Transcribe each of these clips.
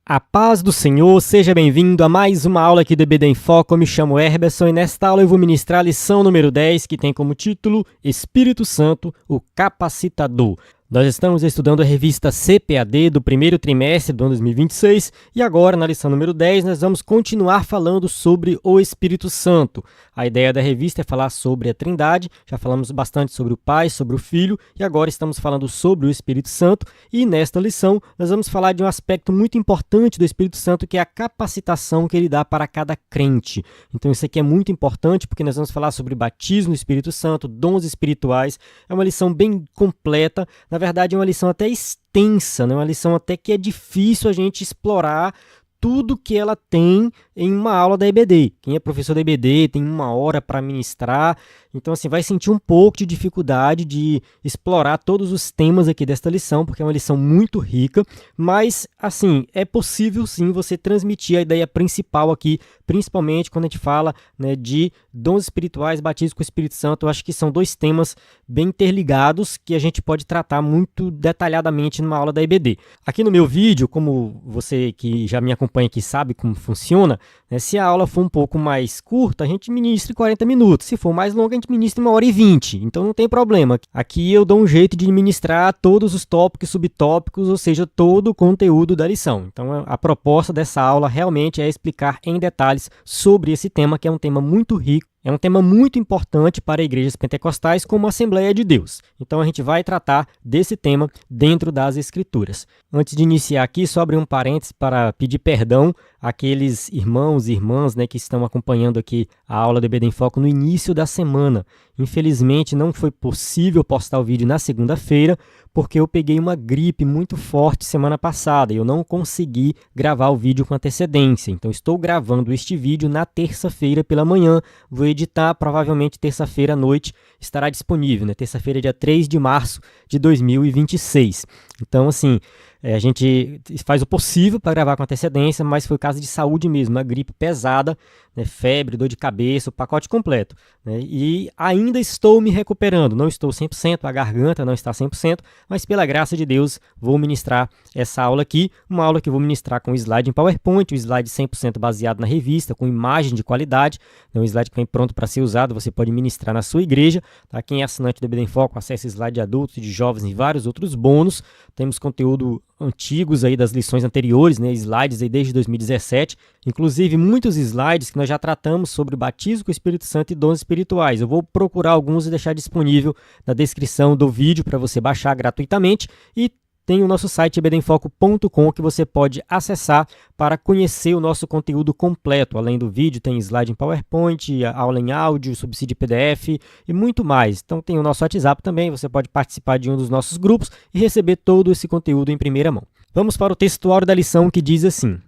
A paz do Senhor, seja bem-vindo a mais uma aula aqui do EBD em Foco. Eu me chamo Herberson e nesta aula eu vou ministrar a lição número 10, que tem como título Espírito Santo, o Capacitador. Nós estamos estudando a revista CPAD do primeiro trimestre do ano 2026 e agora, na lição número 10, nós vamos continuar falando sobre o Espírito Santo. A ideia da revista é falar sobre a Trindade, já falamos bastante sobre o Pai, sobre o Filho e agora estamos falando sobre o Espírito Santo e nesta lição nós vamos falar de um aspecto muito importante do Espírito Santo que é a capacitação que ele dá para cada crente. Então isso aqui é muito importante porque nós vamos falar sobre batismo no Espírito Santo, dons espirituais, é uma lição bem completa. Na verdade, é uma lição até extensa, né? Uma lição até que é difícil a gente explorar tudo que ela tem em uma aula da EBD. Quem é professor da EBD tem uma hora para ministrar, então assim, vai sentir um pouco de dificuldade de explorar todos os temas aqui desta lição, porque é uma lição muito rica, mas assim, é possível sim você transmitir a ideia principal aqui, principalmente quando a gente fala, né, de dons espirituais, batismo com o Espírito Santo. Eu acho que são dois temas bem interligados que a gente pode tratar muito detalhadamente numa aula da EBD. Aqui no meu vídeo, como você que já me acompanha aqui sabe como funciona, né, se a aula for um pouco mais curta, a gente ministra em 40 minutos. Se for mais longa, a gente ministra em 1h20. Então não tem problema. Aqui eu dou um jeito de ministrar todos os tópicos, subtópicos, ou seja, todo o conteúdo da lição. Então a proposta dessa aula realmente é explicar em detalhes sobre esse tema, que é um tema muito rico. É um tema muito importante para igrejas pentecostais como a Assembleia de Deus. Então a gente vai tratar desse tema dentro das Escrituras. Antes de iniciar aqui, só abrir um parênteses para pedir perdão àqueles irmãos e irmãs, né, que estão acompanhando aqui a aula do EBD em Foco no início da semana. Infelizmente não foi possível postar o vídeo na segunda-feira, porque eu peguei uma gripe muito forte semana passada e eu não consegui gravar o vídeo com antecedência. Então estou gravando este vídeo na terça-feira pela manhã, vou editar, provavelmente terça-feira à noite estará disponível, né? Terça-feira, dia 3 de março de 2026. Então, assim, a gente faz o possível para gravar com antecedência, mas foi caso de saúde mesmo, uma gripe pesada, né? Febre, dor de cabeça, o pacote completo, né? E ainda estou me recuperando, não estou 100%, a garganta não está 100%, mas pela graça de Deus vou ministrar essa aula aqui, uma aula que vou ministrar com slide em PowerPoint, um slide 100% baseado na revista, com imagem de qualidade, um slide que vem pronto para ser usado, você pode ministrar na sua igreja, tá? Quem é assinante do EBD em Foco, acessa slide de adultos, de jovens e vários outros bônus, temos conteúdo antigos aí das lições anteriores, né, slides aí desde 2017, inclusive muitos slides que nós já tratamos sobre o batismo com o Espírito Santo e dons espirituais. Eu vou procurar alguns e deixar disponível na descrição do vídeo para você baixar gratuitamente e tem o nosso site ebdenfoco.com que você pode acessar para conhecer o nosso conteúdo completo. Além do vídeo, tem slide em PowerPoint, aula em áudio, subsídio PDF e muito mais. Então tem o nosso WhatsApp também, você pode participar de um dos nossos grupos e receber todo esse conteúdo em primeira mão. Vamos para o textuário da lição que diz assim: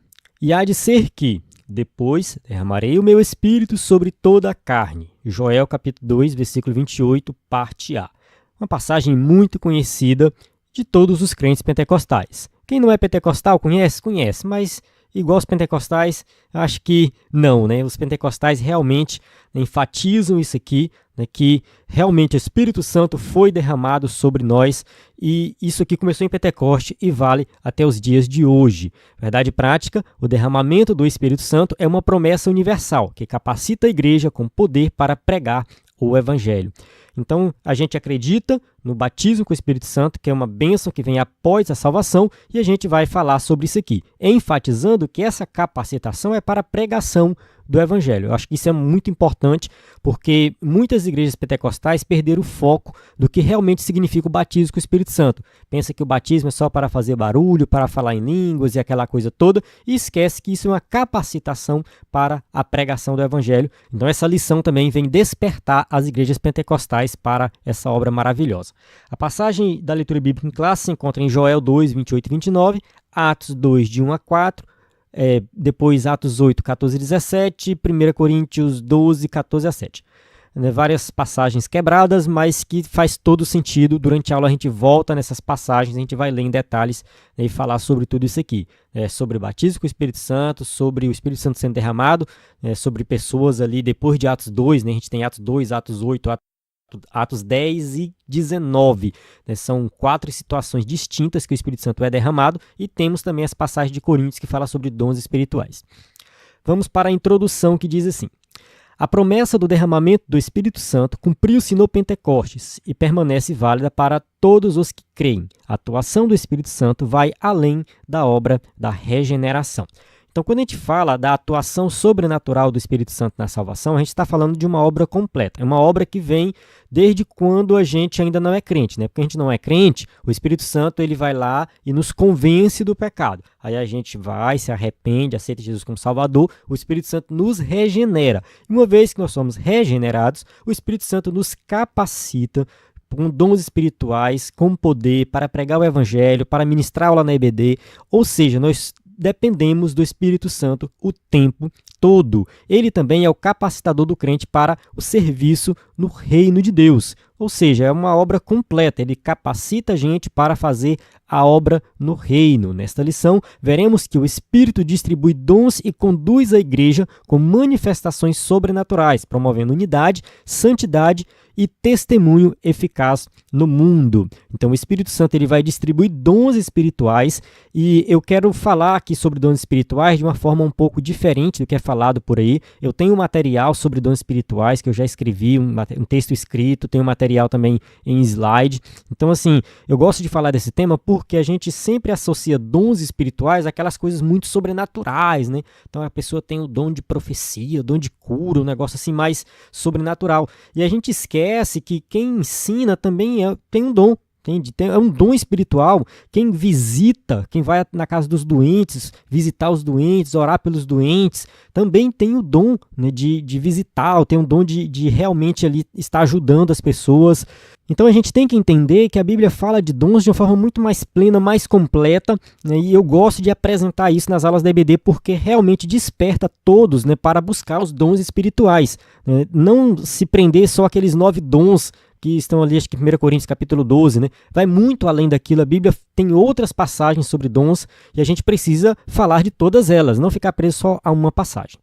E há de ser que, depois, derramarei o meu espírito sobre toda a carne. Joel capítulo 2, versículo 28, parte A. Uma passagem muito conhecida de todos os crentes pentecostais. Quem não é pentecostal conhece? Conhece, mas igual os pentecostais, acho que não, né? Os pentecostais realmente enfatizam isso aqui, né? Que realmente o Espírito Santo foi derramado sobre nós e isso aqui começou em Pentecoste e vale até os dias de hoje. Verdade prática, o derramamento do Espírito Santo é uma promessa universal que capacita a igreja com poder para pregar o Evangelho. Então, a gente acredita no batismo com o Espírito Santo, que é uma bênção que vem após a salvação, e a gente vai falar sobre isso aqui, enfatizando que essa capacitação é para a pregação do Evangelho. Eu acho que isso é muito importante, porque muitas igrejas pentecostais perderam o foco do que realmente significa o batismo com o Espírito Santo. Pensa que o batismo é só para fazer barulho, para falar em línguas e aquela coisa toda, e esquece que isso é uma capacitação para a pregação do Evangelho. Então essa lição também vem despertar as igrejas pentecostais para essa obra maravilhosa. A passagem da leitura bíblica em classe se encontra em Joel 2, 28 e 29, Atos 2, de 1 a 4, depois Atos 8, 14 e 17, 1 Coríntios 12, 14 a 7. Várias passagens quebradas, mas que faz todo sentido. Durante a aula a gente volta nessas passagens, a gente vai ler em detalhes, né, e falar sobre tudo isso aqui. Sobre o batismo com o Espírito Santo, sobre o Espírito Santo sendo derramado, sobre pessoas ali depois de Atos 2, né, a gente tem Atos 2, Atos 8, Atos 10 e 19. Né? São 4 situações distintas que o Espírito Santo é derramado, e temos também as passagens de Coríntios que falam sobre dons espirituais. Vamos para a introdução, que diz assim: a promessa do derramamento do Espírito Santo cumpriu-se no Pentecostes e permanece válida para todos os que creem. A atuação do Espírito Santo vai além da obra da regeneração. Então, quando a gente fala da atuação sobrenatural do Espírito Santo na salvação, a gente está falando de uma obra completa. É uma obra que vem desde quando a gente ainda não é crente, né? Porque a gente não é crente, o Espírito Santo ele vai lá e nos convence do pecado. Aí a gente vai, se arrepende, aceita Jesus como Salvador, o Espírito Santo nos regenera. E uma vez que nós somos regenerados, o Espírito Santo nos capacita com dons espirituais, com poder para pregar o Evangelho, para ministrar aula na EBD, ou seja, nós dependemos do Espírito Santo o tempo todo. Ele também é o capacitador do crente para o serviço no reino de Deus. Ou seja, é uma obra completa. Ele capacita a gente para fazer a obra no reino. Nesta lição, veremos que o Espírito distribui dons e conduz a igreja com manifestações sobrenaturais, promovendo unidade, santidade e testemunho eficaz no mundo. Então, o Espírito Santo ele vai distribuir dons espirituais, e eu quero falar aqui sobre dons espirituais de uma forma um pouco diferente do que é falado por aí. Eu tenho um material sobre dons espirituais que eu já escrevi, um texto escrito, tenho um material também em slide. Então, assim, eu gosto de falar desse tema porque a gente sempre associa dons espirituais àquelas coisas muito sobrenaturais, né? Então, a pessoa tem o dom de profecia, o dom de cura, um negócio assim mais sobrenatural. E a gente esquece que quem ensina também tem um dom. É um dom espiritual. Quem visita, quem vai na casa dos doentes, visitar os doentes, orar pelos doentes, também tem o dom, né, de visitar, tem o dom de realmente ali estar ajudando as pessoas. Então a gente tem que entender que a Bíblia fala de dons de uma forma muito mais plena, mais completa, né, e eu gosto de apresentar isso nas aulas da EBD porque realmente desperta todos, né, para buscar os dons espirituais. Né, não se prender só àqueles 9 dons que estão ali, acho que em 1 Coríntios capítulo 12, né? Vai muito além daquilo. A Bíblia tem outras passagens sobre dons e a gente precisa falar de todas elas, não ficar preso só a uma passagem.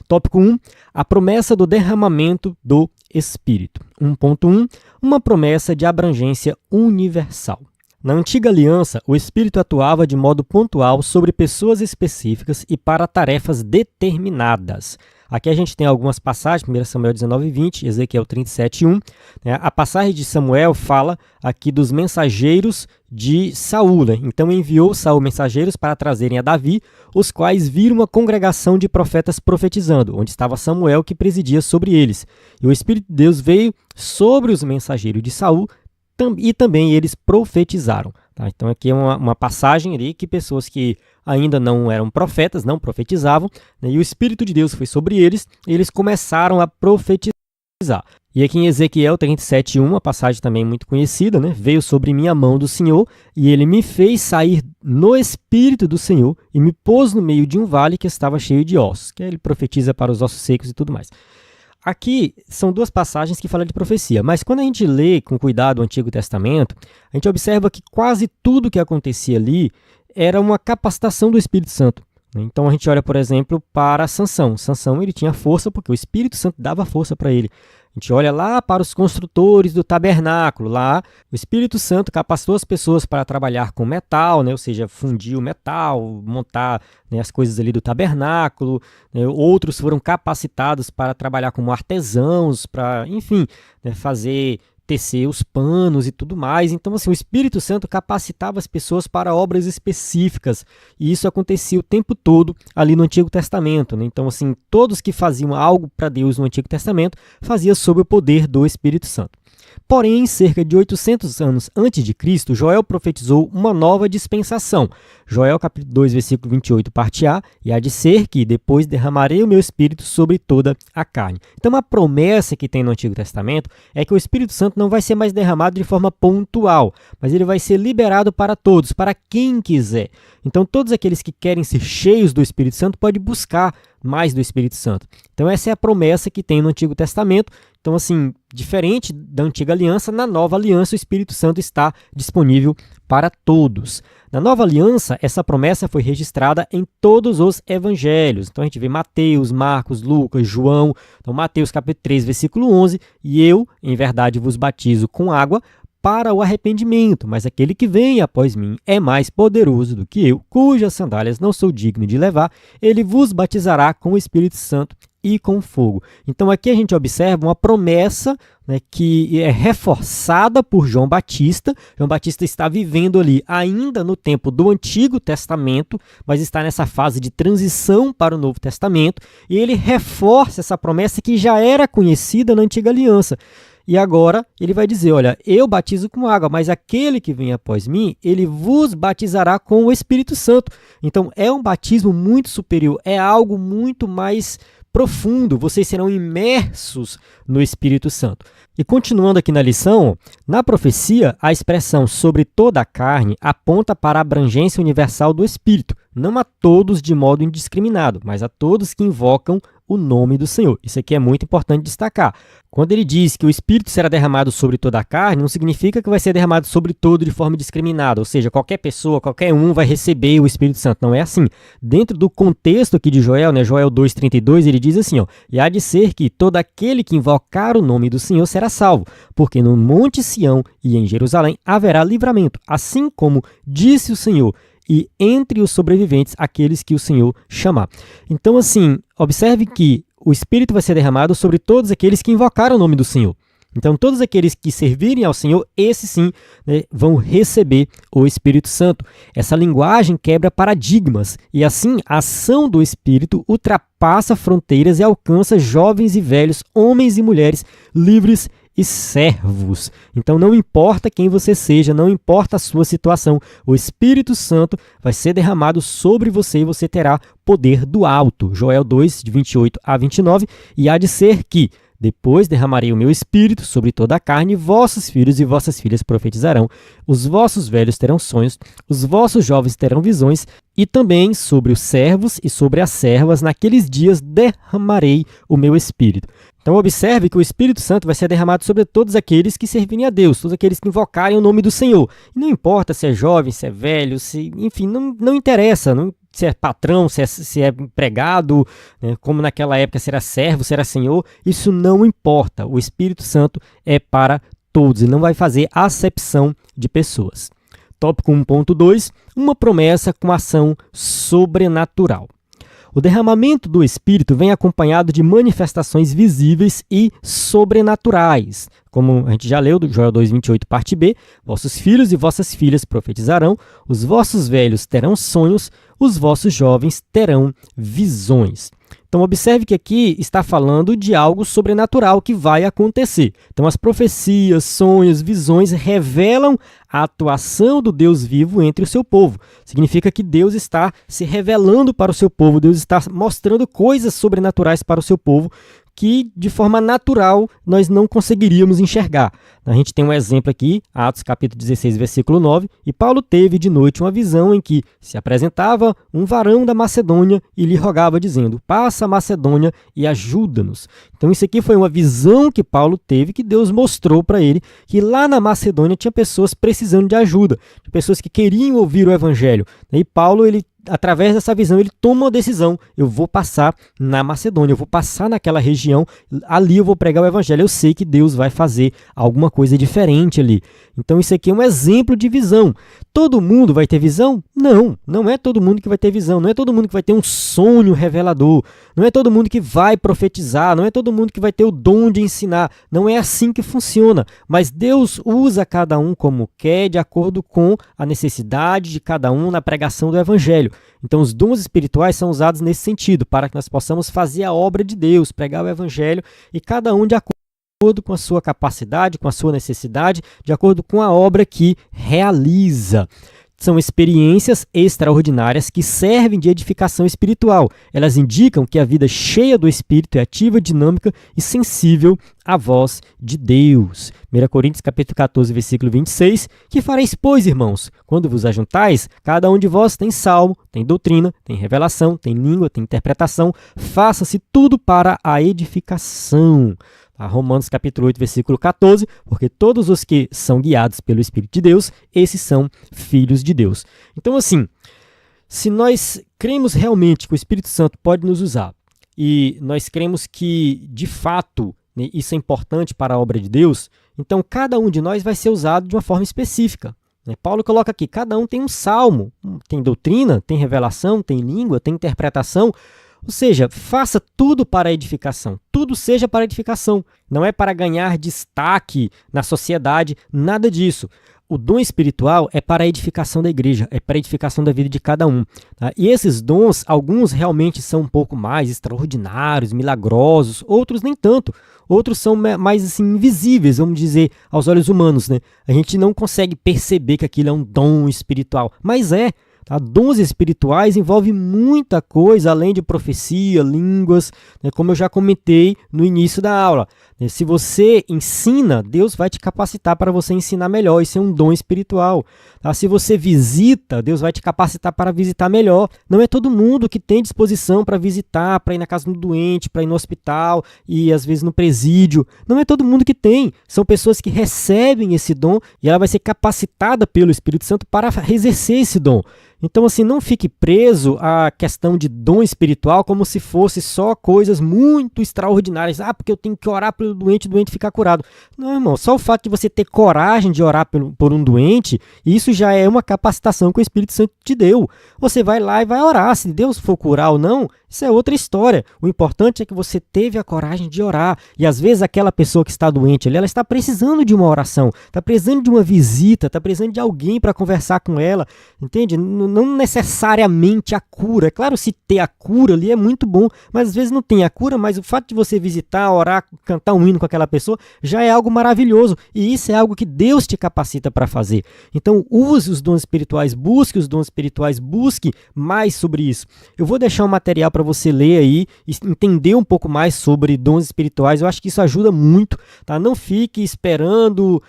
Tópico 1, a promessa do derramamento do Espírito. 1.1, uma promessa de abrangência universal. Na antiga aliança, o Espírito atuava de modo pontual sobre pessoas específicas e para tarefas determinadas. Aqui a gente tem algumas passagens, 1 Samuel 19:20, Ezequiel 37:1. Né? A passagem de Samuel fala aqui dos mensageiros de Saul. Né? Então enviou Saul mensageiros para trazerem a Davi, os quais viram uma congregação de profetas profetizando, onde estava Samuel que presidia sobre eles. E o Espírito de Deus veio sobre os mensageiros de Saul, e também eles profetizaram. Tá? Então aqui é uma passagem ali que pessoas que ainda não eram profetas, não profetizavam, né? E o Espírito de Deus foi sobre eles, e eles começaram a profetizar. E aqui em Ezequiel 37:1, uma passagem também muito conhecida, né? Veio sobre mim a mão do Senhor, e ele me fez sair no Espírito do Senhor, e me pôs no meio de um vale que estava cheio de ossos. Que ele profetiza para os ossos secos e tudo mais. Aqui são 2 passagens que falam de profecia, mas quando a gente lê com cuidado o Antigo Testamento, a gente observa que quase tudo que acontecia ali era uma capacitação do Espírito Santo. Então a gente olha, por exemplo, para Sansão. Sansão ele tinha força porque o Espírito Santo dava força para ele. A gente olha lá para os construtores do tabernáculo. Lá o Espírito Santo capacitou as pessoas para trabalhar com metal, né? Ou seja, fundir o metal, montar, né, as coisas ali do tabernáculo. Né? Outros foram capacitados para trabalhar como artesãos, para, enfim, né, tecer os panos e tudo mais. Então, assim, o Espírito Santo capacitava as pessoas para obras específicas, e isso acontecia o tempo todo ali no Antigo Testamento. Né? Então, assim, todos que faziam algo para Deus no Antigo Testamento faziam sob o poder do Espírito Santo. Porém, cerca de 800 anos antes de Cristo, Joel profetizou uma nova dispensação. Joel capítulo 2, versículo 28, parte A, e há de ser que depois derramarei o meu Espírito sobre toda a carne. Então, a promessa que tem no Antigo Testamento é que o Espírito Santo não vai ser mais derramado de forma pontual, mas ele vai ser liberado para todos, para quem quiser. Então, todos aqueles que querem ser cheios do Espírito Santo podem buscar mais do Espírito Santo. Então, essa é a promessa que tem no Antigo Testamento. Então, assim, diferente da Antiga Aliança, na Nova Aliança o Espírito Santo está disponível para todos. Na Nova Aliança, essa promessa foi registrada em todos os evangelhos. Então a gente vê Mateus, Marcos, Lucas, João. Então Mateus capítulo 3, versículo 11, e eu, em verdade, vos batizo com água para o arrependimento, mas aquele que vem após mim é mais poderoso do que eu, cujas sandálias não sou digno de levar, ele vos batizará com o Espírito Santo e com fogo. Então aqui a gente observa uma promessa, né, que é reforçada por João Batista. João Batista está vivendo ali ainda no tempo do Antigo Testamento, mas está nessa fase de transição para o Novo Testamento, e ele reforça essa promessa que já era conhecida na Antiga Aliança. E agora ele vai dizer, olha, eu batizo com água, mas aquele que vem após mim, ele vos batizará com o Espírito Santo. Então é um batismo muito superior, é algo muito mais profundo, vocês serão imersos no Espírito Santo. E continuando aqui na lição, na profecia, a expressão sobre toda a carne aponta para a abrangência universal do Espírito, não a todos de modo indiscriminado, mas a todos que invocam o nome do Senhor. Isso aqui é muito importante destacar. Quando ele diz que o Espírito será derramado sobre toda a carne, não significa que vai ser derramado sobre todo de forma indiscriminada, ou seja, qualquer pessoa, qualquer um vai receber o Espírito Santo. Não é assim. Dentro do contexto aqui de Joel, né, Joel 2,32, ele diz assim, ó, e há de ser que todo aquele que invocar o nome do Senhor será salvo, porque no Monte Sião e em Jerusalém haverá livramento, assim como disse o Senhor, e entre os sobreviventes, aqueles que o Senhor chamar. Então, assim, observe que o Espírito vai ser derramado sobre todos aqueles que invocaram o nome do Senhor. Então, todos aqueles que servirem ao Senhor, esses sim, né, vão receber o Espírito Santo. Essa linguagem quebra paradigmas e, assim, a ação do Espírito ultrapassa fronteiras e alcança jovens e velhos, homens e mulheres, livres e servos. Então não importa quem você seja, não importa a sua situação, o Espírito Santo vai ser derramado sobre você e você terá poder do alto. Joel 2, de 28 a 29, e há de ser que depois derramarei o meu Espírito sobre toda a carne, vossos filhos e vossas filhas profetizarão, os vossos velhos terão sonhos, os vossos jovens terão visões, e também sobre os servos e sobre as servas, naqueles dias derramarei o meu Espírito. Então observe que o Espírito Santo vai ser derramado sobre todos aqueles que servirem a Deus, todos aqueles que invocarem o nome do Senhor. E não importa se é jovem, se é velho, enfim, não interessa, se é patrão, se é empregado, né, como naquela época se era servo, se era senhor, isso não importa. O Espírito Santo é para todos e não vai fazer acepção de pessoas. Tópico 1.2, uma promessa com ação sobrenatural. O derramamento do Espírito vem acompanhado de manifestações visíveis e sobrenaturais. Como a gente já leu do Joel 2,28, parte B, vossos filhos e vossas filhas profetizarão, os vossos velhos terão sonhos, os vossos jovens terão visões. Então, observe que aqui está falando de algo sobrenatural que vai acontecer. Então, as profecias, sonhos, visões revelam a atuação do Deus vivo entre o seu povo. Significa que Deus está se revelando para o seu povo, Deus está mostrando coisas sobrenaturais para o seu povo que, de forma natural, nós não conseguiríamos enxergar. A gente tem um exemplo aqui, Atos capítulo 16, versículo 9, e Paulo teve de noite uma visão em que se apresentava um varão da Macedônia e lhe rogava, dizendo, passa a Macedônia e ajuda-nos. Então isso aqui foi uma visão que Paulo teve, que Deus mostrou para ele, que lá na Macedônia tinha pessoas precisando de ajuda, pessoas que queriam ouvir o evangelho. E Paulo, através dessa visão, ele toma uma decisão, eu vou passar na Macedônia, eu vou passar naquela região, ali eu vou pregar o evangelho, eu sei que Deus vai fazer alguma coisa diferente ali. Então isso aqui é um exemplo de visão. Todo mundo vai ter visão? Não, não é todo mundo que vai ter visão, não é todo mundo que vai ter um sonho revelador, não é todo mundo que vai profetizar, não é todo mundo que vai ter o dom de ensinar, não é assim que funciona, mas Deus usa cada um como quer, de acordo com a necessidade de cada um na pregação do evangelho. Então os dons espirituais são usados nesse sentido, para que nós possamos fazer a obra de Deus, pregar o evangelho, e cada um de acordo com a sua capacidade, com a sua necessidade, de acordo com a obra que realiza. São experiências extraordinárias que servem de edificação espiritual. Elas indicam que a vida cheia do Espírito é ativa, dinâmica e sensível à voz de Deus. 1 Coríntios capítulo 14, versículo 26, que fareis, pois, irmãos, quando vos ajuntais, cada um de vós tem salmo, tem doutrina, tem revelação, tem língua, tem interpretação, faça-se tudo para a edificação. Romanos capítulo 8, versículo 14, porque todos os que são guiados pelo Espírito de Deus, esses são filhos de Deus. Então, assim, se nós cremos realmente que o Espírito Santo pode nos usar, e nós cremos que, de fato, né, isso é importante para a obra de Deus, então cada um de nós vai ser usado de uma forma específica. Né? Paulo coloca aqui, cada um tem um salmo, tem doutrina, tem revelação, tem língua, tem interpretação. Ou seja, faça tudo para a edificação, tudo seja para a edificação. Não é para ganhar destaque na sociedade, nada disso. O dom espiritual é para a edificação da igreja, é para a edificação da vida de cada um. Tá? E esses dons, alguns realmente são um pouco mais extraordinários, milagrosos, outros nem tanto. Outros são mais assim, invisíveis, vamos dizer, aos olhos humanos. Né? A gente não consegue perceber que aquilo é um dom espiritual, mas é. Tá? Dons espirituais envolvem muita coisa, além de profecia, línguas, né? Como eu já comentei no início da aula. Né? Se você ensina, Deus vai te capacitar para você ensinar melhor, isso é um dom espiritual. Tá? Se você visita, Deus vai te capacitar para visitar melhor. Não é todo mundo que tem disposição para visitar, para ir na casa do doente, para ir no hospital e às vezes no presídio. Não é todo mundo que tem. São pessoas que recebem esse dom e ela vai ser capacitada pelo Espírito Santo para exercer esse dom. Então, assim, não fique preso à questão de dom espiritual como se fosse só coisas muito extraordinárias. Ah, porque eu tenho que orar pelo doente, o doente ficar curado. Não, irmão, só o fato de você ter coragem de orar por um doente, isso já é uma capacitação que o Espírito Santo te deu. Você vai lá e vai orar. Se Deus for curar ou não, isso é outra história. O importante é que você teve a coragem de orar. E às vezes aquela pessoa que está doente ali, ela está precisando de uma oração, está precisando de uma visita, está precisando de alguém para conversar com ela, entende? Não necessariamente a cura. É claro, se ter a cura ali é muito bom, mas às vezes não tem a cura, mas o fato de você visitar, orar, cantar um hino com aquela pessoa já é algo maravilhoso. E isso é algo que Deus te capacita para fazer. Então, use os dons espirituais, busque os dons espirituais, busque mais sobre isso. Eu vou deixar um material para você ler aí e entender um pouco mais sobre dons espirituais. Eu acho que isso ajuda muito, tá? Não fique esperando,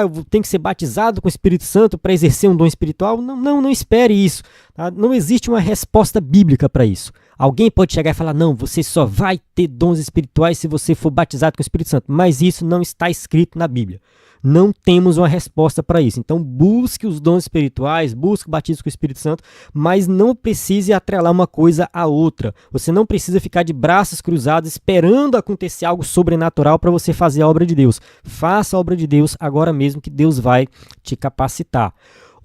eu tenho que ser batizado com o Espírito Santo para exercer um dom espiritual. Não espere isso. Tá? Não existe uma resposta bíblica para isso. Alguém pode chegar e falar, não, você só vai ter dons espirituais se você for batizado com o Espírito Santo. Mas isso não está escrito na Bíblia. Não temos uma resposta para isso. Então, busque os dons espirituais, busque o batismo com o Espírito Santo, mas não precise atrelar uma coisa à outra. Você não precisa ficar de braços cruzados esperando acontecer algo sobrenatural para você fazer a obra de Deus. Faça a obra de Deus agora mesmo que Deus vai te capacitar.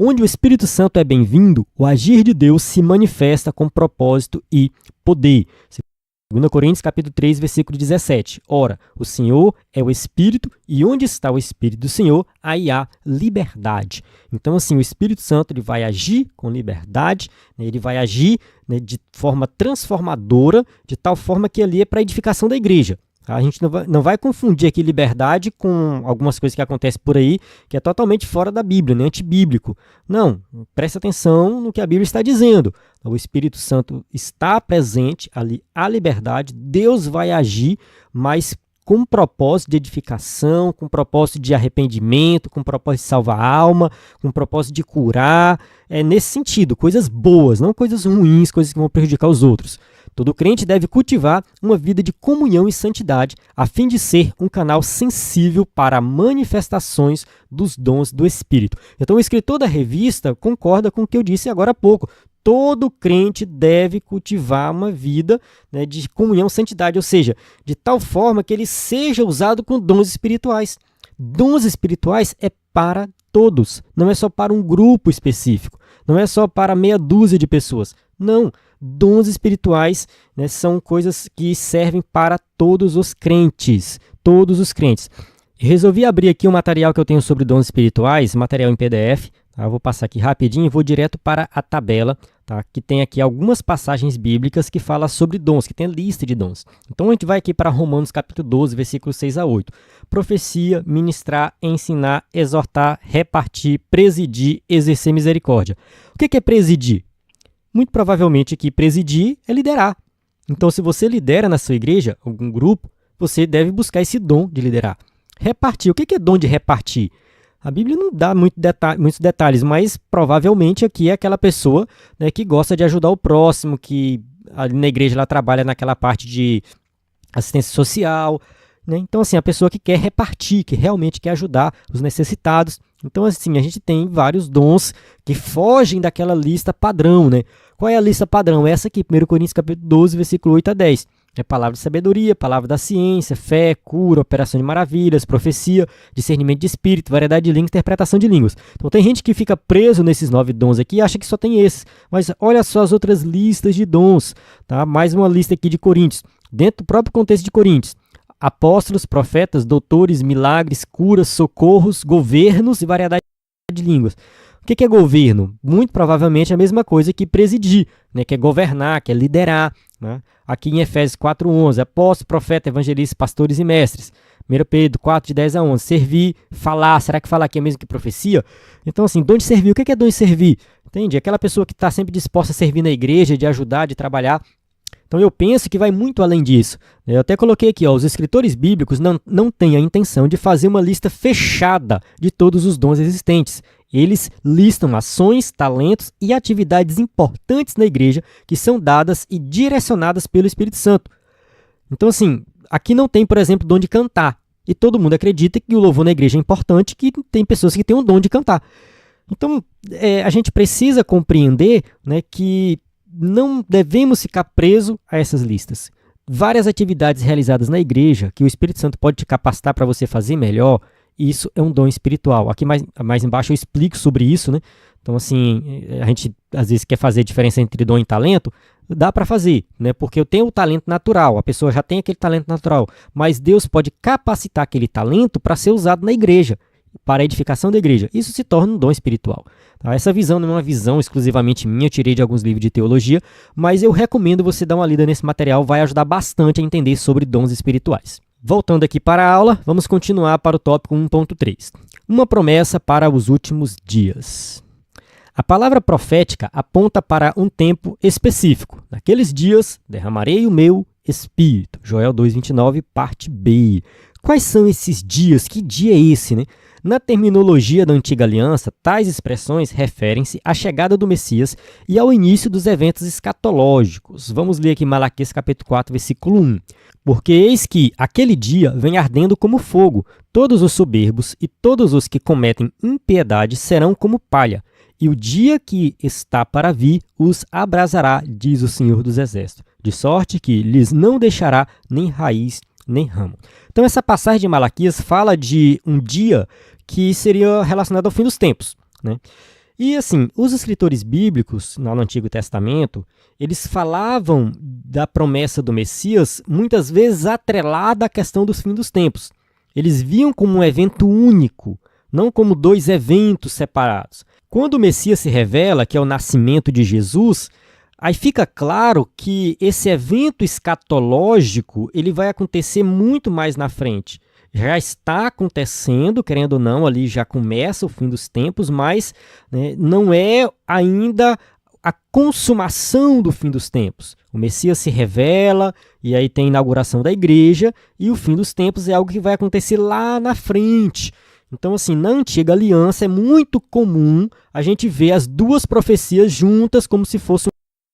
Onde o Espírito Santo é bem-vindo, o agir de Deus se manifesta com propósito e poder. 2 Coríntios capítulo 3, versículo 17. Ora, o Senhor é o Espírito, e onde está o Espírito do Senhor, aí há liberdade. Então, assim, o Espírito Santo ele vai agir com liberdade, né, ele vai agir, né, de forma transformadora, de tal forma que ali é para a edificação da igreja. A gente não vai confundir aqui liberdade com algumas coisas que acontecem por aí, que é totalmente fora da Bíblia, né? Antibíblico. Não, preste atenção no que a Bíblia está dizendo. O Espírito Santo está presente ali, a liberdade, Deus vai agir, mas com propósito de edificação, com propósito de arrependimento, com propósito de salvar a alma, com propósito de curar. É nesse sentido, coisas boas, não coisas ruins, coisas que vão prejudicar os outros. Todo crente deve cultivar uma vida de comunhão e santidade, a fim de ser um canal sensível para manifestações dos dons do Espírito. Então, o escritor da revista concorda com o que eu disse agora há pouco. Todo crente deve cultivar uma vida, né, de comunhão e santidade, ou seja, de tal forma que ele seja usado com dons espirituais. Dons espirituais é para todos, não é só para um grupo específico, não é só para meia dúzia de pessoas. Não, dons espirituais, né, são coisas que servem para todos os crentes, todos os crentes. Resolvi abrir aqui um material que eu tenho sobre dons espirituais, material em PDF. Tá? Eu vou passar aqui rapidinho e vou direto para a tabela, tá? Que tem aqui algumas passagens bíblicas que falam sobre dons, que tem a lista de dons. Então a gente vai aqui para Romanos capítulo 12, versículos 6 a 8. Profecia, ministrar, ensinar, exortar, repartir, presidir, exercer misericórdia. O que é presidir? Muito provavelmente aqui presidir é liderar. Então, se você lidera na sua igreja, algum grupo, você deve buscar esse dom de liderar. Repartir. O que é dom de repartir? A Bíblia não dá muitos detalhes, mas provavelmente aqui é aquela pessoa, né, que gosta de ajudar o próximo, que ali na igreja ela trabalha naquela parte de assistência social. né? Então, assim, a pessoa que quer repartir, que realmente quer ajudar os necessitados. Então, assim, a gente tem vários dons que fogem daquela lista padrão, né? Qual é a lista padrão? Essa aqui, 1 Coríntios capítulo 12, versículo 8 a 10. É palavra de sabedoria, palavra da ciência, fé, cura, operação de maravilhas, profecia, discernimento de espírito, variedade de línguas, interpretação de línguas. Então tem gente que fica preso nesses 9 dons aqui e acha que só tem esses. Mas olha só as outras listas de dons, tá? Mais uma lista aqui de Coríntios. Dentro do próprio contexto de Coríntios. Apóstolos, profetas, doutores, milagres, curas, socorros, governos e variedade de línguas. O que é governo? Muito provavelmente a mesma coisa que presidir, né? Que é governar, que é liderar, né? Aqui em Efésios 4:11, apóstolos, profetas, evangelistas, pastores e mestres. 1 Pedro 4, de 10 a 11, servir, falar, será que falar aqui é mesmo que profecia? Então, assim, dom de servir, o que é dom de servir? Entende? Aquela pessoa que está sempre disposta a servir na igreja, de ajudar, de trabalhar. Então eu penso que vai muito além disso. Eu até coloquei aqui, ó, os escritores bíblicos não têm a intenção de fazer uma lista fechada de todos os dons existentes. Eles listam ações, talentos e atividades importantes na igreja que são dadas e direcionadas pelo Espírito Santo. Então, assim, aqui não tem, por exemplo, dom de cantar. E todo mundo acredita que o louvor na igreja é importante, que tem pessoas que têm um dom de cantar. Então, a gente precisa compreender, né, que não devemos ficar preso a essas listas. Várias atividades realizadas na igreja que o Espírito Santo pode te capacitar para você fazer melhor, isso é um dom espiritual. Aqui mais embaixo eu explico sobre isso, né? Então, assim, a gente às vezes quer fazer a diferença entre dom e talento, dá para fazer, né? Porque eu tenho o talento natural, a pessoa já tem aquele talento natural, mas Deus pode capacitar aquele talento para ser usado na igreja, para a edificação da igreja. Isso se torna um dom espiritual. Tá? Essa visão não é uma visão exclusivamente minha, eu tirei de alguns livros de teologia, mas eu recomendo você dar uma lida nesse material, vai ajudar bastante a entender sobre dons espirituais. Voltando aqui para a aula, vamos continuar para o tópico 1.3. Uma promessa para os últimos dias. A palavra profética aponta para um tempo específico. Naqueles dias, derramarei o meu espírito. Joel 2,29, parte B. Quais são esses dias? Que dia é esse, né? Na terminologia da Antiga Aliança, tais expressões referem-se à chegada do Messias e ao início dos eventos escatológicos. Vamos ler aqui Malaquias capítulo 4, versículo 1. Porque eis que aquele dia vem ardendo como fogo, todos os soberbos e todos os que cometem impiedade serão como palha, e o dia que está para vir os abrasará, diz o Senhor dos Exércitos, de sorte que lhes não deixará nem raiz nem ramo. Então essa passagem de Malaquias fala de um dia que seria relacionado ao fim dos tempos, né? E assim, os escritores bíblicos no Antigo Testamento, eles falavam da promessa do Messias muitas vezes atrelada à questão dos fins dos tempos. Eles viam como um evento único, não como 2 eventos separados. Quando o Messias se revela, que é o nascimento de Jesus, aí fica claro que esse evento escatológico ele vai acontecer muito mais na frente. Já está acontecendo, querendo ou não, ali já começa o fim dos tempos, mas né, não é ainda a consumação do fim dos tempos. O Messias se revela e aí tem a inauguração da igreja e o fim dos tempos é algo que vai acontecer lá na frente. Então, assim, na Antiga Aliança é muito comum a gente ver as duas profecias juntas como se fosse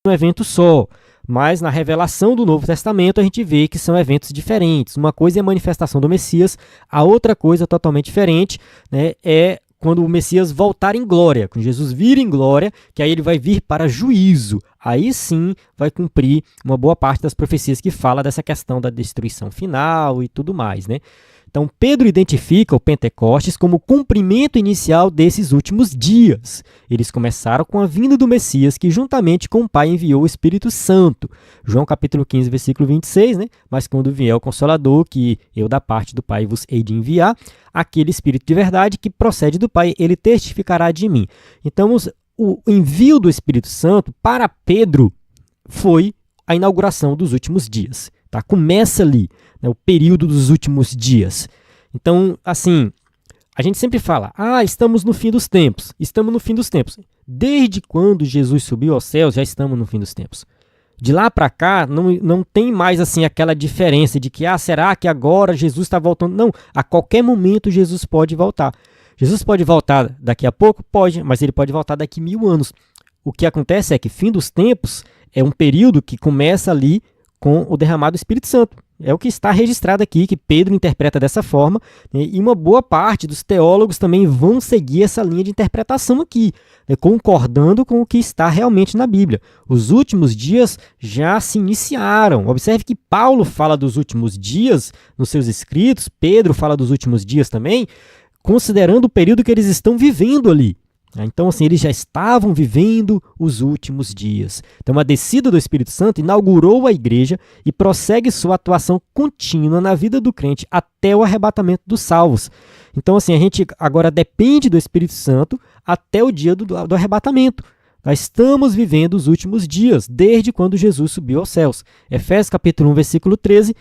um evento só. Mas na revelação do Novo Testamento a gente vê que são eventos diferentes. Uma coisa é a manifestação do Messias, a outra coisa totalmente diferente, né, é quando o Messias voltar em glória, quando Jesus vir em glória, que aí ele vai vir para juízo. Aí sim vai cumprir uma boa parte das profecias que fala dessa questão da destruição final e tudo mais, né? Então, Pedro identifica o Pentecostes como o cumprimento inicial desses últimos dias. Eles começaram com a vinda do Messias, que juntamente com o Pai enviou o Espírito Santo. João capítulo 15, versículo 26, né? Mas quando vier o Consolador, que eu da parte do Pai vos hei de enviar, aquele Espírito de verdade que procede do Pai, ele testificará de mim. Então, o envio do Espírito Santo para Pedro foi a inauguração dos últimos dias. Tá? Começa ali, né, o período dos últimos dias. Então, assim, a gente sempre fala, estamos no fim dos tempos, estamos no fim dos tempos. Desde quando Jesus subiu aos céus, já estamos no fim dos tempos. De lá para cá, não tem mais assim aquela diferença de que, será que agora Jesus está voltando? Não, a qualquer momento Jesus pode voltar. Jesus pode voltar daqui a pouco? Pode, mas ele pode voltar daqui 1000 anos. O que acontece é que fim dos tempos é um período que começa ali com o derramado do Espírito Santo. É o que está registrado aqui, que Pedro interpreta dessa forma, né? E uma boa parte dos teólogos também vão seguir essa linha de interpretação aqui, né? Concordando com o que está realmente na Bíblia. Os últimos dias já se iniciaram. Observe que Paulo fala dos últimos dias nos seus escritos, Pedro fala dos últimos dias também, considerando o período que eles estão vivendo ali. Então, assim, eles já estavam vivendo os últimos dias. Então, a descida do Espírito Santo inaugurou a igreja e prossegue sua atuação contínua na vida do crente até o arrebatamento dos salvos. Então, assim, a gente agora depende do Espírito Santo até o dia do arrebatamento. Nós estamos vivendo os últimos dias, desde quando Jesus subiu aos céus. Efésios capítulo 1, versículo 13,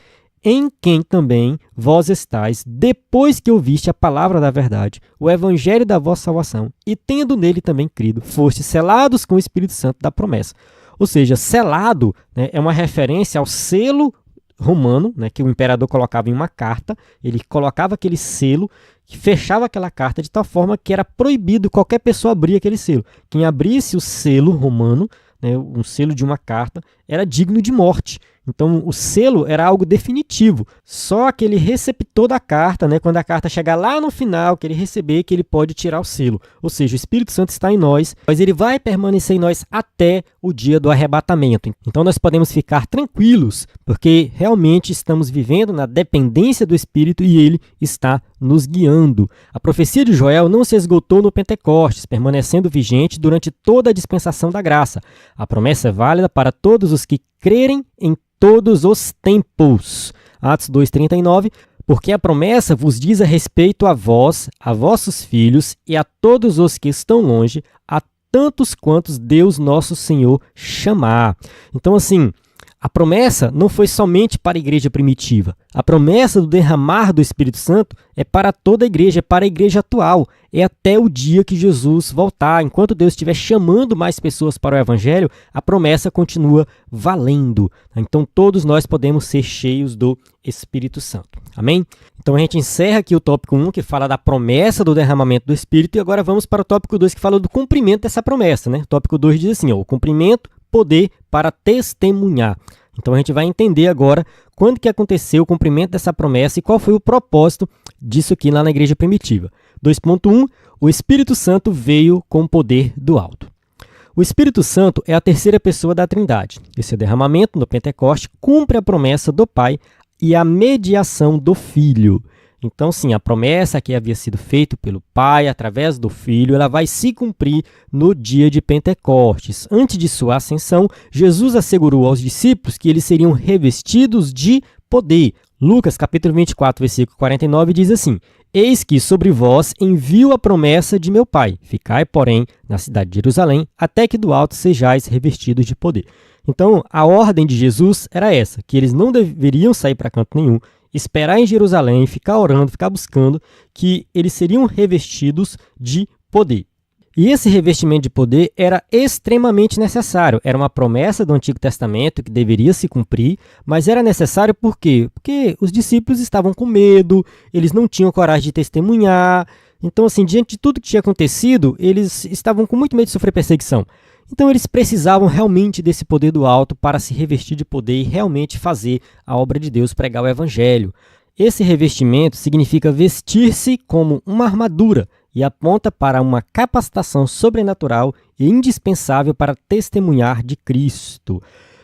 em quem também vós estáis, depois que ouviste a palavra da verdade, o evangelho da vossa salvação, e tendo nele também crido, fostes selados com o Espírito Santo da promessa. Ou seja, selado, né, é uma referência ao selo romano, né, que o imperador colocava em uma carta, ele colocava aquele selo, que fechava aquela carta de tal forma que era proibido qualquer pessoa abrir aquele selo. Quem abrisse o selo romano, né, um selo de uma carta, era digno de morte. Então, o selo era algo definitivo. Só aquele receptor da carta, né, quando a carta chegar lá no final, que ele receber, que ele pode tirar o selo. Ou seja, o Espírito Santo está em nós, mas ele vai permanecer em nós até o dia do arrebatamento. Então, nós podemos ficar tranquilos, porque realmente estamos vivendo na dependência do Espírito e ele está nos guiando. A profecia de Joel não se esgotou no Pentecostes, permanecendo vigente durante toda a dispensação da graça. A promessa é válida para todos os que crerem em todos os tempos. Atos 2,39, porque a promessa vos diz a respeito a vós, a vossos filhos e a todos os que estão longe, a tantos quantos Deus nosso Senhor chamar. Então, assim, a promessa não foi somente para a igreja primitiva. A promessa do derramar do Espírito Santo é para toda a igreja, é para a igreja atual. É até o dia que Jesus voltar. Enquanto Deus estiver chamando mais pessoas para o Evangelho, a promessa continua valendo. Então, todos nós podemos ser cheios do Espírito Santo. Amém? Então, a gente encerra aqui o tópico 1, que fala da promessa do derramamento do Espírito, e agora vamos para o tópico 2, que fala do cumprimento dessa promessa, né? O tópico 2 diz assim, o cumprimento, poder para testemunhar. Então a gente vai entender agora quando que aconteceu o cumprimento dessa promessa e qual foi o propósito disso aqui lá na igreja primitiva. 2.1, o Espírito Santo veio com o poder do alto. O Espírito Santo é a terceira pessoa da Trindade. Esse derramamento no Pentecoste cumpre a promessa do Pai e a mediação do Filho. Então, sim, a promessa que havia sido feita pelo Pai através do Filho, ela vai se cumprir no dia de Pentecostes. Antes de sua ascensão, Jesus assegurou aos discípulos que eles seriam revestidos de poder. Lucas, capítulo 24, versículo 49, diz assim, eis que sobre vós envio a promessa de meu Pai. Ficai, porém, na cidade de Jerusalém, até que do alto sejais revestidos de poder. Então, a ordem de Jesus era essa, que eles não deveriam sair para canto nenhum, esperar em Jerusalém, ficar orando, ficar buscando, que eles seriam revestidos de poder. E esse revestimento de poder era extremamente necessário. Era uma promessa do Antigo Testamento que deveria se cumprir, mas era necessário por quê? Porque os discípulos estavam com medo, eles não tinham coragem de testemunhar. Então, assim, diante de tudo que tinha acontecido, eles estavam com muito medo de sofrer perseguição. Então, eles precisavam realmente desse poder do alto para se revestir de poder e realmente fazer a obra de Deus, pregar o Evangelho. Esse revestimento significa vestir-se como uma armadura e aponta para uma capacitação sobrenatural e indispensável para testemunhar de Cristo.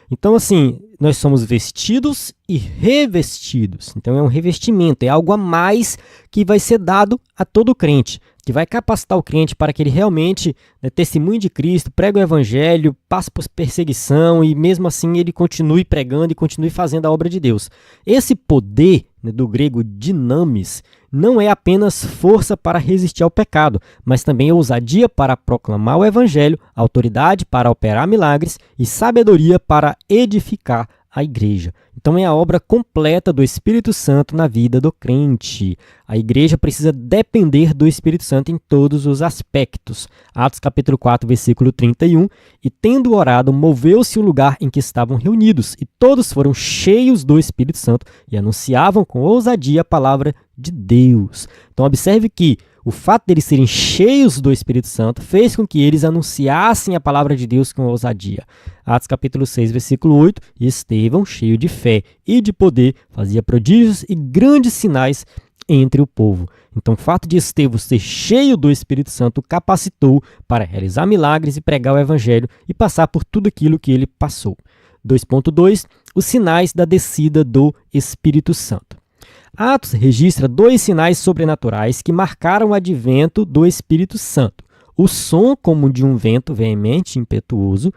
Então, assim, nós somos vestidos e revestidos. Então, é um revestimento, é algo a mais que vai ser dado a todo crente, que vai capacitar o crente para que ele realmente testemunhe de Cristo, pregue o Evangelho, passe por perseguição e mesmo assim ele continue pregando e continue fazendo a obra de Deus. Esse poder, do grego dinamis, não é apenas força para resistir ao pecado, mas também ousadia para proclamar o Evangelho, autoridade para operar milagres e sabedoria para edificar a igreja. Então é a obra completa do Espírito Santo na vida do crente. A igreja precisa depender do Espírito Santo em todos os aspectos. Atos capítulo 4, versículo 31, e tendo orado, moveu-se o lugar em que estavam reunidos, e todos foram cheios do Espírito Santo e anunciavam com ousadia a palavra de Deus. Então observe que O fato deles serem cheios do Espírito Santo fez com que eles anunciassem a palavra de Deus com ousadia. Atos capítulo 6, versículo 8, e Estevão, cheio de fé e de poder, fazia prodígios e grandes sinais entre o povo. Então, o fato de Estevão ser cheio do Espírito Santo capacitou para realizar milagres e pregar o evangelho e passar por tudo aquilo que ele passou. 2.2. Os sinais da descida do Espírito Santo. Atos registra 2 sinais sobrenaturais que marcaram o advento do Espírito Santo. O som como de um vento veemente e impetuoso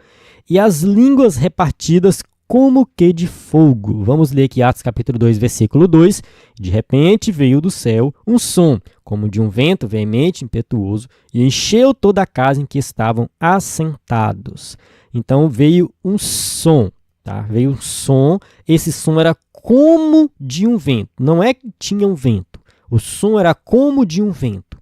e as línguas repartidas como que de fogo. Vamos ler aqui Atos capítulo 2, versículo 2. De repente veio do céu um som, como de um vento veemente e impetuoso, e encheu toda a casa em que estavam assentados. Então veio um som, tá? Veio um som, esse som era como de um vento, não é que tinha um vento, o som era como de um vento.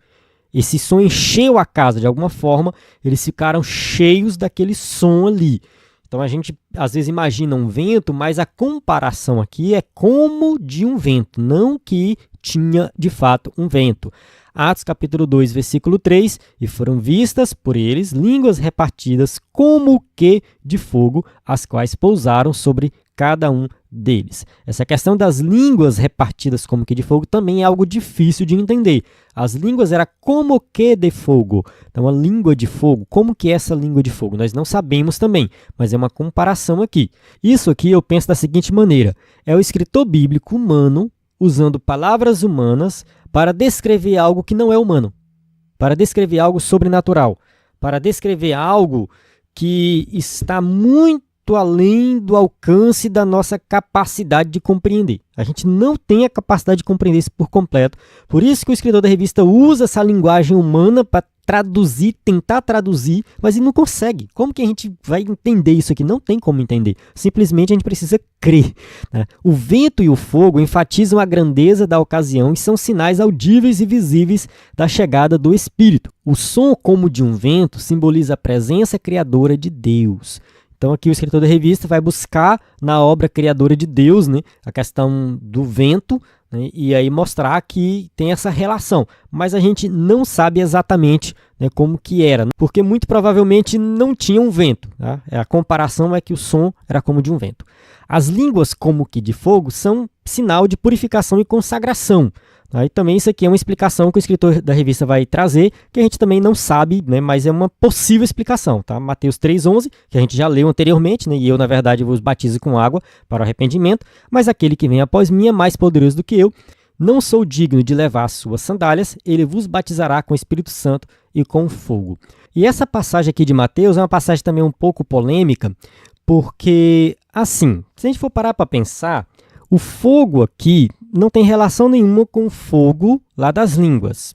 Esse som encheu a casa de alguma forma, eles ficaram cheios daquele som ali. Então a gente às vezes imagina um vento, mas a comparação aqui é como de um vento, não que tinha de fato um vento. Atos capítulo 2, versículo 3, e foram vistas por eles línguas repartidas como que de fogo, as quais pousaram sobre cada um deles. Essa questão das línguas repartidas como que de fogo também é algo difícil de entender. As línguas eram como que de fogo. Então, a língua de fogo, como que é essa língua de fogo? Nós não sabemos também, mas é uma comparação aqui. Isso aqui eu penso da seguinte maneira: é o escritor bíblico humano usando palavras humanas para descrever algo que não é humano, para descrever algo sobrenatural, para descrever algo que está muito além do alcance da nossa capacidade de compreender. A gente não tem a capacidade de compreender isso por completo. Por isso que o escritor da revista usa essa linguagem humana para traduzir, tentar traduzir, mas ele não consegue. Como que a gente vai entender isso aqui? Não tem como entender. Simplesmente a gente precisa crer, né? O vento e o fogo enfatizam a grandeza da ocasião e são sinais audíveis e visíveis da chegada do Espírito. O som, como de um vento, simboliza a presença criadora de Deus. Então aqui o escritor da revista vai buscar na obra criadora de Deus, né, a questão do vento, né, e aí mostrar que tem essa relação. Mas a gente não sabe exatamente, né, como que era, porque muito provavelmente não tinha um vento. Tá? A comparação é que o som era como de um vento. As línguas como que de fogo são sinal de purificação e consagração. Aí também isso aqui é uma explicação que o escritor da revista vai trazer, que a gente também não sabe, né, mas é uma possível explicação. Tá? Mateus 3,11, que a gente já leu anteriormente, né, e eu, na verdade, vos batizo com água para o arrependimento, mas aquele que vem após mim é mais poderoso do que eu. Não sou digno de levar as suas sandálias, ele vos batizará com o Espírito Santo e com fogo. E essa passagem aqui de Mateus é uma passagem também um pouco polêmica, porque, assim, se a gente for parar para pensar, o fogo aqui não tem relação nenhuma com o fogo lá das línguas.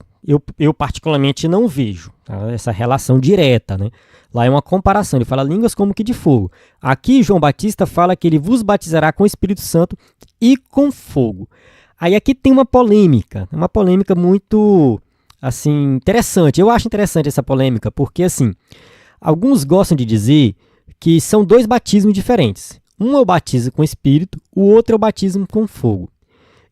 Eu particularmente não vejo, tá? Essa relação direta, né? Lá é uma comparação, ele fala línguas como que de fogo. Aqui João Batista fala que ele vos batizará com o Espírito Santo e com fogo. Aí aqui tem uma polêmica muito assim, interessante. Eu acho interessante essa polêmica, porque assim, alguns gostam de dizer que são 2 batismos diferentes. Um é o batismo com Espírito, o outro é o batismo com fogo.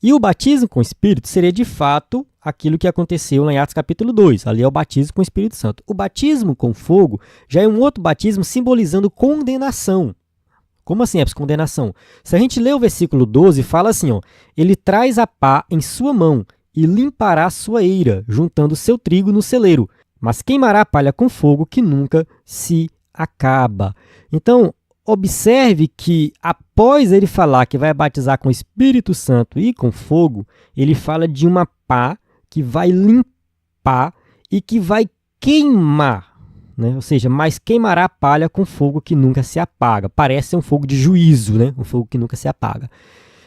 E o batismo com Espírito seria de fato aquilo que aconteceu lá em Atos capítulo 2. Ali é o batismo com o Espírito Santo. O batismo com fogo já é um outro batismo simbolizando condenação. Como assim é condenação? Se a gente lê o versículo 12, fala assim, ó, ele traz a pá em sua mão e limpará sua eira, juntando seu trigo no celeiro, mas queimará a palha com fogo que nunca se acaba. Então, observe que após ele falar que vai batizar com o Espírito Santo e com fogo, ele fala de uma pá que vai limpar e que vai queimar, né? Ou seja, mas queimará a palha com fogo que nunca se apaga. Parece ser um fogo de juízo, né? Um fogo que nunca se apaga.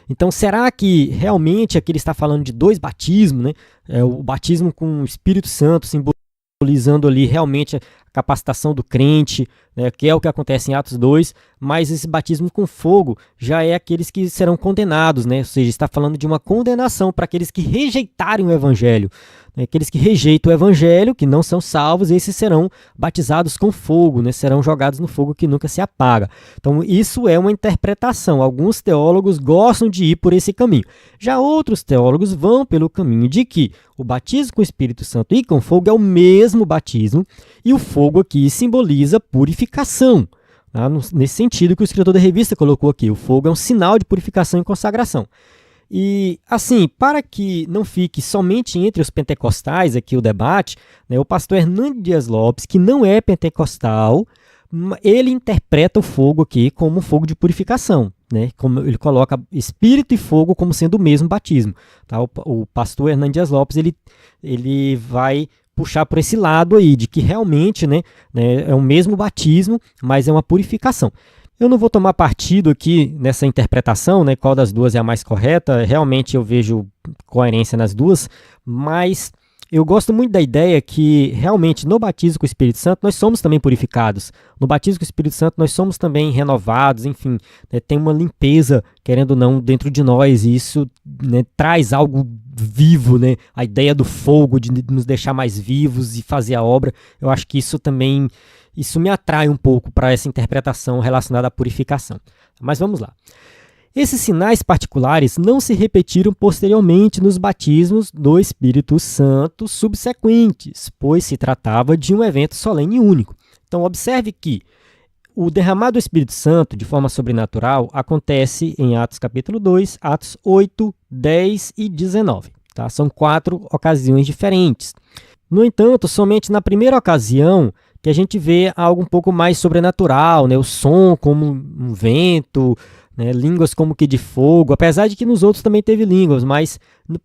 Então, será que realmente aqui ele está falando de 2 batismos, né? O batismo com o Espírito Santo simbolizando ali realmente a capacitação do crente, né, que é o que acontece em Atos 2, mas esse batismo com fogo já é aqueles que serão condenados, né? Ou seja, está falando de uma condenação para aqueles que rejeitarem o evangelho. Né? Aqueles que rejeitam o evangelho, que não são salvos, esses serão batizados com fogo, né? Serão jogados no fogo que nunca se apaga. Então, isso é uma interpretação. Alguns teólogos gostam de ir por esse caminho. Já outros teólogos vão pelo caminho de que o batismo com o Espírito Santo e com fogo é o mesmo batismo, e o fogo aqui simboliza purificação. Tá? Nesse sentido que o escritor da revista colocou aqui, o fogo é um sinal de purificação e consagração. E, assim, para que não fique somente entre os pentecostais aqui o debate, né, o pastor Hernando Dias Lopes, que não é pentecostal, ele interpreta o fogo aqui como um fogo de purificação. Né, como ele coloca espírito e fogo como sendo o mesmo batismo. Tá? O pastor Hernando Dias Lopes ele vai puxar por esse lado aí, de que realmente né, é o mesmo batismo, mas é uma purificação. Eu não vou tomar partido aqui nessa interpretação, né, qual das duas é a mais correta, realmente eu vejo coerência nas duas, mas eu gosto muito da ideia que realmente no batismo com o Espírito Santo nós somos também purificados. No batismo com o Espírito Santo nós somos também renovados, enfim, né, tem uma limpeza, querendo ou não, dentro de nós, e isso né, traz algo vivo, né? A ideia do fogo, de nos deixar mais vivos e fazer a obra, eu acho que isso também, isso me atrai um pouco para essa interpretação relacionada à purificação. Mas vamos lá. Esses sinais particulares não se repetiram posteriormente nos batismos do Espírito Santo subsequentes, pois se tratava de um evento solene único. Então, observe que o derramado do Espírito Santo, de forma sobrenatural, acontece em Atos capítulo 2, Atos 8, 10 e 19. Tá? São 4 ocasiões diferentes. No entanto, somente na primeira ocasião que a gente vê algo um pouco mais sobrenatural, né? O som como um vento, né? Línguas como que de fogo, apesar de que nos outros também teve línguas, mas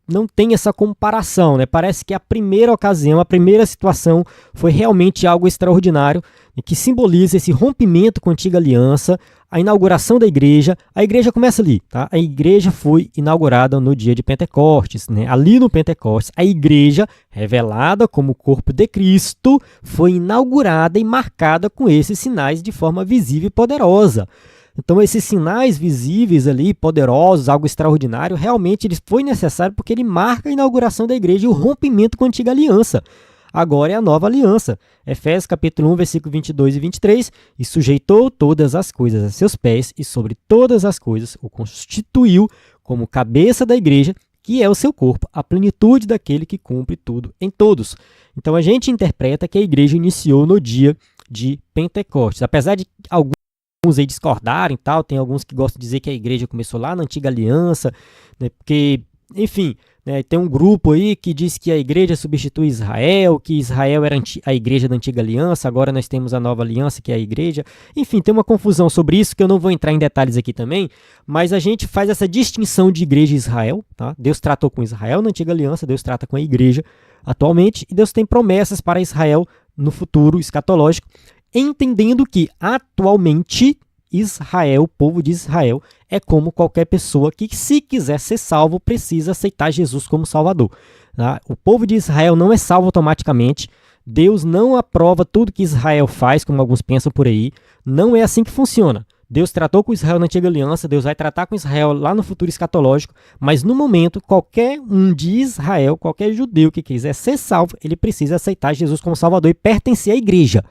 não tem essa comparação. Né? Parece que a primeira ocasião, a primeira situação foi realmente algo extraordinário, que simboliza esse rompimento com a antiga aliança, a inauguração da igreja. A igreja começa ali, tá? A igreja foi inaugurada no dia de Pentecostes, né? Ali no Pentecostes, a igreja, revelada como o corpo de Cristo, foi inaugurada e marcada com esses sinais de forma visível e poderosa. Então, esses sinais visíveis ali, poderosos, algo extraordinário, realmente ele foi necessário porque ele marca a inauguração da igreja e o rompimento com a antiga aliança. Agora é a nova aliança. Efésios capítulo 1, versículo 22 e 23. E sujeitou todas as coisas a seus pés, e sobre todas as coisas o constituiu como cabeça da igreja, que é o seu corpo, a plenitude daquele que cumpre tudo em todos. Então a gente interpreta que a igreja iniciou no dia de Pentecostes. Apesar de alguns aí discordarem, tal, tem alguns que gostam de dizer que a igreja começou lá na antiga aliança, né, porque, enfim... tem um grupo aí que diz que a igreja substitui Israel, que Israel era a igreja da antiga aliança, agora nós temos a nova aliança, que é a igreja. Enfim, tem uma confusão sobre isso, que eu não vou entrar em detalhes aqui também, mas a gente faz essa distinção de igreja e Israel. Tá? Deus tratou com Israel na antiga aliança, Deus trata com a igreja atualmente, e Deus tem promessas para Israel no futuro escatológico, entendendo que atualmente Israel, o povo de Israel, é como qualquer pessoa que, se quiser ser salvo, precisa aceitar Jesus como Salvador. Tá? O povo de Israel não é salvo automaticamente. Deus não aprova tudo que Israel faz, como alguns pensam por aí. Não é assim que funciona. Deus tratou com Israel na antiga aliança, Deus vai tratar com Israel lá no futuro escatológico, mas no momento, qualquer um de Israel, qualquer judeu que quiser ser salvo, ele precisa aceitar Jesus como Salvador e pertencer à igreja.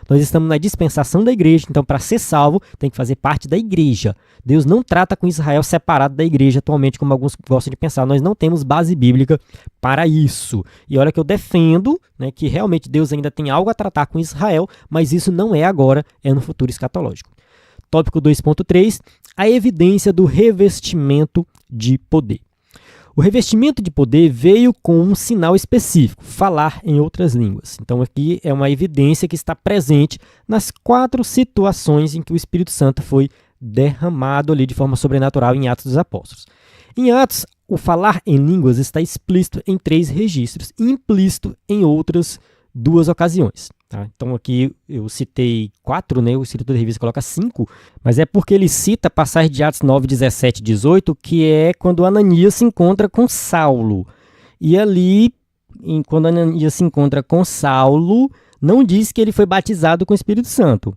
Nós estamos na dispensação da igreja, então para ser salvo tem que fazer parte da igreja. Deus não trata com Israel separado da igreja atualmente, como alguns gostam de pensar. Nós não temos base bíblica para isso. E olha que eu defendo, né, que realmente Deus ainda tem algo a tratar com Israel, mas isso não é agora, é no futuro escatológico. Tópico 2.3, a evidência do revestimento de poder. O revestimento de poder veio com um sinal específico, falar em outras línguas. Então aqui é uma evidência que está presente nas 4 situações em que o Espírito Santo foi derramado ali de forma sobrenatural em Atos dos Apóstolos. Em Atos, o falar em línguas está explícito em 3 registros e implícito em outras 2 ocasiões. Tá? Então aqui eu citei 4, né? O escritor da revista coloca 5, mas é porque ele cita a passagem de Atos 9, 17 e 18, que é quando Ananias se encontra com Saulo. E ali, quando Ananias se encontra com Saulo, não diz que ele foi batizado com o Espírito Santo.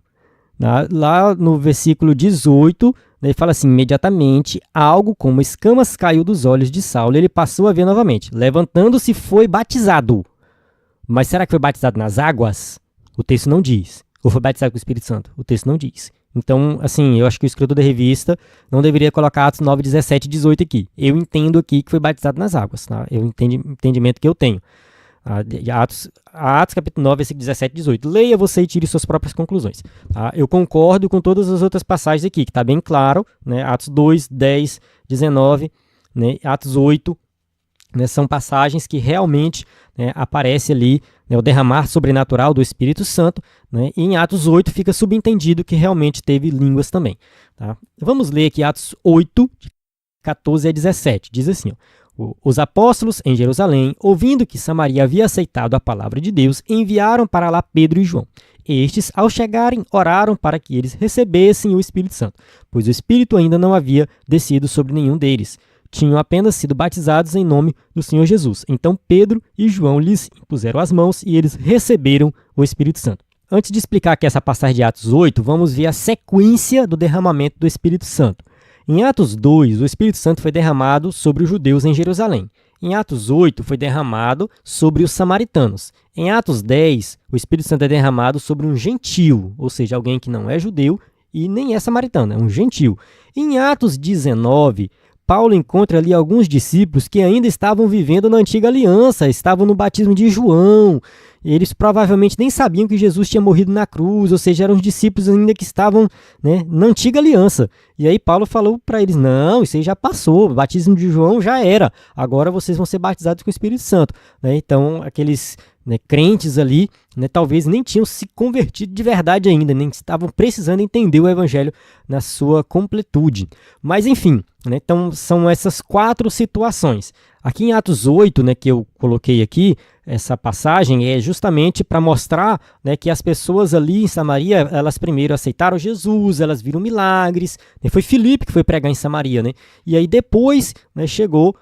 Lá no versículo 18, ele fala assim: imediatamente algo como escamas caiu dos olhos de Saulo, ele passou a ver novamente. Levantando-se, foi batizado. Mas será que foi batizado nas águas? O texto não diz. Ou foi batizado com o Espírito Santo? O texto não diz. Então, assim, eu acho que o escritor da revista não deveria colocar Atos 9, 17 e 18 aqui. Eu entendo aqui que foi batizado nas águas, tá? É o entendimento que eu tenho. Atos capítulo 9, versículo 17 e 18. Leia você e tire suas próprias conclusões. Tá? Eu concordo com todas as outras passagens aqui, que está bem claro, né? Atos 2, 10, 19, né? Atos 8, né? São passagens que realmente, né, aparece ali, né, o derramar sobrenatural do Espírito Santo, né? E em Atos 8 fica subentendido que realmente teve línguas também. Tá? Vamos ler aqui Atos 8, de 14 a 17. Diz assim, ó: os apóstolos em Jerusalém, ouvindo que Samaria havia aceitado a palavra de Deus, enviaram para lá Pedro e João. Estes, ao chegarem, oraram para que eles recebessem o Espírito Santo, pois o Espírito ainda não havia descido sobre nenhum deles. Tinham apenas sido batizados em nome do Senhor Jesus. Então Pedro e João lhes impuseram as mãos e eles receberam o Espírito Santo. Antes de explicar aqui essa passagem de Atos 8, vamos ver a sequência do derramamento do Espírito Santo. Em Atos 2, o Espírito Santo foi derramado sobre os judeus em Jerusalém. Em Atos 8, foi derramado sobre os samaritanos. Em Atos 10, o Espírito Santo é derramado sobre um gentio, ou seja, alguém que não é judeu e nem é samaritano, é um gentio. Em Atos 19, Paulo encontra ali alguns discípulos que ainda estavam vivendo na antiga aliança, estavam no batismo de João. Eles provavelmente nem sabiam que Jesus tinha morrido na cruz, ou seja, eram os discípulos ainda que estavam, né, na antiga aliança. E aí Paulo falou para eles: não, isso aí já passou, o batismo de João já era, agora vocês vão ser batizados com o Espírito Santo. Né? Então, aqueles, né, crentes ali, né, talvez nem tinham se convertido de verdade ainda, nem estavam precisando entender o evangelho na sua completude. Mas enfim, né, então são essas 4 situações. Aqui em Atos 8, né, que eu coloquei aqui, essa passagem é justamente para mostrar, né, que as pessoas ali em Samaria, elas primeiro aceitaram Jesus, elas viram milagres, né, foi Filipe que foi pregar em Samaria, né, e aí depois, né, chegou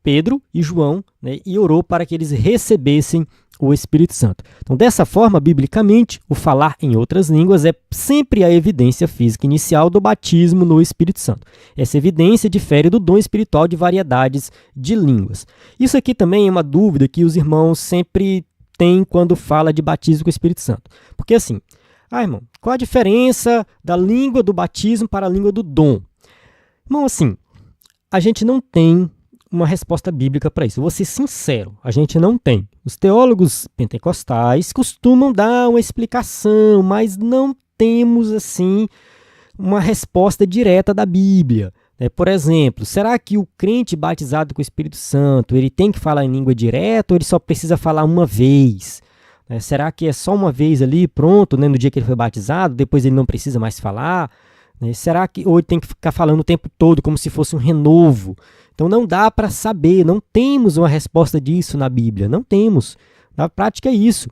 Pedro e João, né, e orou para que eles recebessem o Espírito Santo. Então, dessa forma, biblicamente, o falar em outras línguas é sempre a evidência física inicial do batismo no Espírito Santo. Essa evidência difere do dom espiritual de variedades de línguas. Isso aqui também é uma dúvida que os irmãos sempre têm quando fala de batismo com o Espírito Santo. Porque assim, irmão, qual a diferença da língua do batismo para a língua do dom? Irmão, assim, a gente não tem uma resposta bíblica para isso. Vou ser sincero, a gente não tem. Os teólogos pentecostais costumam dar uma explicação, mas não temos, assim, uma resposta direta da Bíblia. Por exemplo, será que o crente batizado com o Espírito Santo, ele tem que falar em língua direta ou ele só precisa falar uma vez? Será que é só uma vez ali, pronto, né, no dia que ele foi batizado, depois ele não precisa mais falar? Será que ou ele tem que ficar falando o tempo todo como se fosse um renovo? Então não dá para saber, não temos uma resposta disso na Bíblia, não temos. Na prática é isso.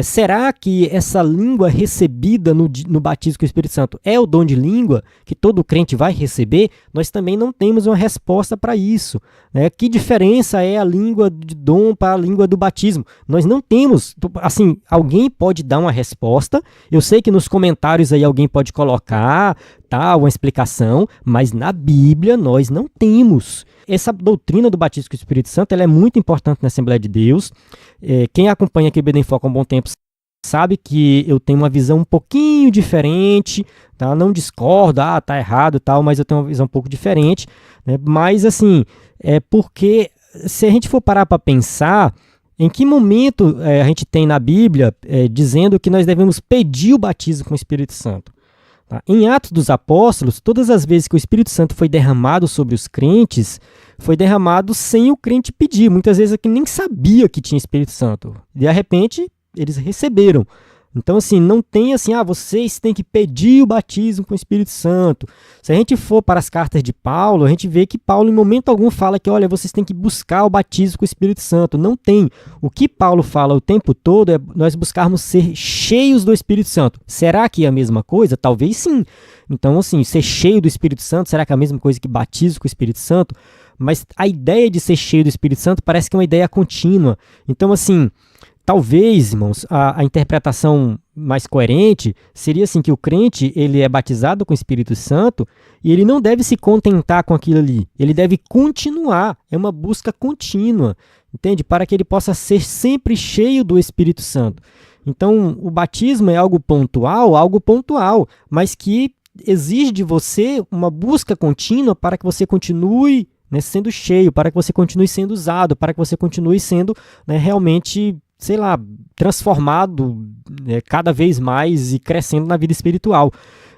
Será que essa língua recebida no batismo com o Espírito Santo é o dom de língua que todo crente vai receber? Nós também não temos uma resposta para isso. Que diferença é a língua de dom para a língua do batismo? Nós não temos. Assim, alguém pode dar uma resposta. Eu sei que nos comentários aí alguém pode colocar, tá, uma explicação, mas na Bíblia nós não temos. Essa doutrina do batismo com o Espírito Santo ela é muito importante na Assembleia de Deus. Quem acompanha aqui o IBD em Foco há um bom tempo sabe que eu tenho uma visão um pouquinho diferente, tá? Não discordo, tá errado e tal, mas eu tenho uma visão um pouco diferente, né? Mas assim, porque se a gente for parar para pensar, em que momento a gente tem na Bíblia dizendo que nós devemos pedir o batismo com o Espírito Santo? Tá? Em Atos dos Apóstolos, todas as vezes que o Espírito Santo foi derramado sobre os crentes, foi derramado sem o crente pedir. Muitas vezes aqui nem sabia que tinha Espírito Santo. De repente, eles receberam. Então, assim, não tem assim, vocês têm que pedir o batismo com o Espírito Santo. Se a gente for para as cartas de Paulo, a gente vê que Paulo em momento algum fala que, olha, vocês têm que buscar o batismo com o Espírito Santo. Não tem. O que Paulo fala o tempo todo é nós buscarmos ser cheios do Espírito Santo. Será que é a mesma coisa? Talvez sim. Então, assim, ser cheio do Espírito Santo, será que é a mesma coisa que batismo com o Espírito Santo? Mas a ideia de ser cheio do Espírito Santo parece que é uma ideia contínua. Então, assim, Talvez, irmãos, a interpretação mais coerente seria assim, que o crente ele é batizado com o Espírito Santo e ele não deve se contentar com aquilo ali. Ele deve continuar, é uma busca contínua, entende? Para que ele possa ser sempre cheio do Espírito Santo. Então, o batismo é algo pontual, mas que exige de você uma busca contínua para que você continue, né, sendo cheio, para que você continue sendo usado, para que você continue sendo, né, realmente, sei lá, transformado, né, cada vez mais e crescendo na vida espiritual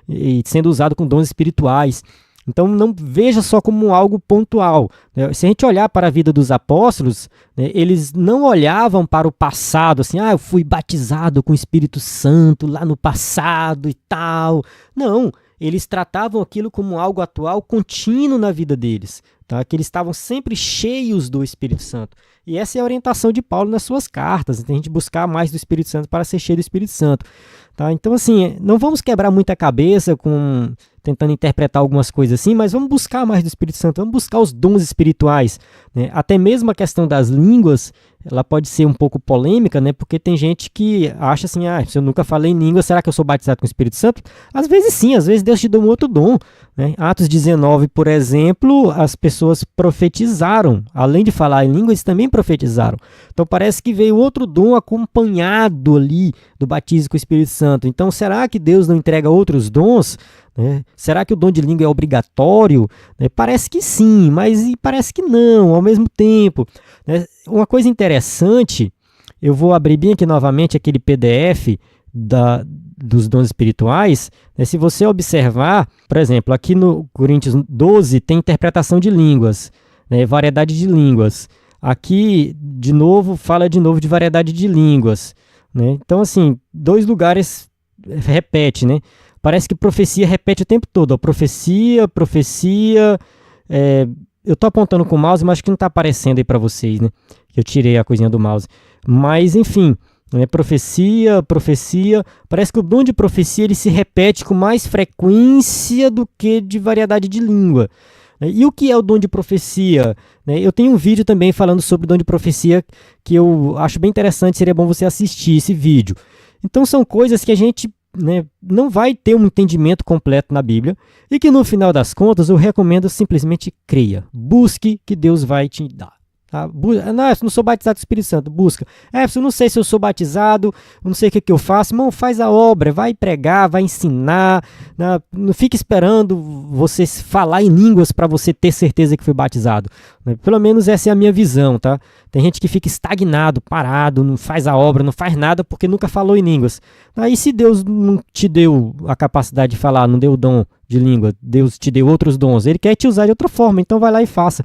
e sendo usado com dons espirituais. Então não veja só como algo pontual, né? Se a gente olhar para a vida dos apóstolos, né, eles não olhavam para o passado, assim, eu fui batizado com o Espírito Santo lá no passado e tal. Não, eles tratavam aquilo como algo atual, contínuo na vida deles, tá? Que eles estavam sempre cheios do Espírito Santo. E essa é a orientação de Paulo nas suas cartas, a gente buscar mais do Espírito Santo para ser cheio do Espírito Santo. Tá? Então, assim, não vamos quebrar muita cabeça tentando interpretar algumas coisas assim, mas vamos buscar mais do Espírito Santo, vamos buscar os dons espirituais, né? Até mesmo a questão das línguas, ela pode ser um pouco polêmica, né? Porque tem gente que acha assim, se eu nunca falei em língua, será que eu sou batizado com o Espírito Santo? Às vezes sim, às vezes Deus te deu um outro dom, né? Atos 19, por exemplo, as pessoas profetizaram, além de falar em línguas, eles também profetizaram. Então parece que veio outro dom acompanhado ali do batismo com o Espírito Santo. Então será que Deus não entrega outros dons? Será que o dom de língua é obrigatório? Parece que sim, mas parece que não, ao mesmo tempo. Uma coisa interessante, eu vou abrir bem aqui novamente aquele PDF dos dons espirituais. Se você observar, por exemplo, aqui no Coríntios 12 tem interpretação de línguas, variedade de línguas. Aqui, de novo, fala de novo de variedade de línguas. Então, assim, 2 lugares repete, né? Parece que profecia repete o tempo todo. Ó, profecia. Eu estou apontando com o mouse, mas acho que não está aparecendo aí para vocês, né? Eu tirei a coisinha do mouse. Mas, enfim, profecia. Parece que o dom de profecia ele se repete com mais frequência do que de variedade de língua. E o que é o dom de profecia? Eu tenho um vídeo também falando sobre o dom de profecia que eu acho bem interessante, seria bom você assistir esse vídeo. Então, são coisas que a gente não vai ter um entendimento completo na Bíblia e que no final das contas eu recomendo simplesmente creia, busque que Deus vai te dar. Tá? Não, eu não sou batizado do Espírito Santo, busca. Eu não sei se eu sou batizado, eu não sei o que eu faço. Irmão, faz a obra, vai pregar, vai ensinar. Não fique esperando você falar em línguas para você ter certeza que foi batizado. Pelo menos essa é a minha visão, tá? Tem gente que fica estagnado, parado, não faz a obra, não faz nada porque nunca falou em línguas. Aí se Deus não te deu a capacidade de falar, não deu o dom de língua, Deus te deu outros dons, Ele quer te usar de outra forma, então vai lá e faça.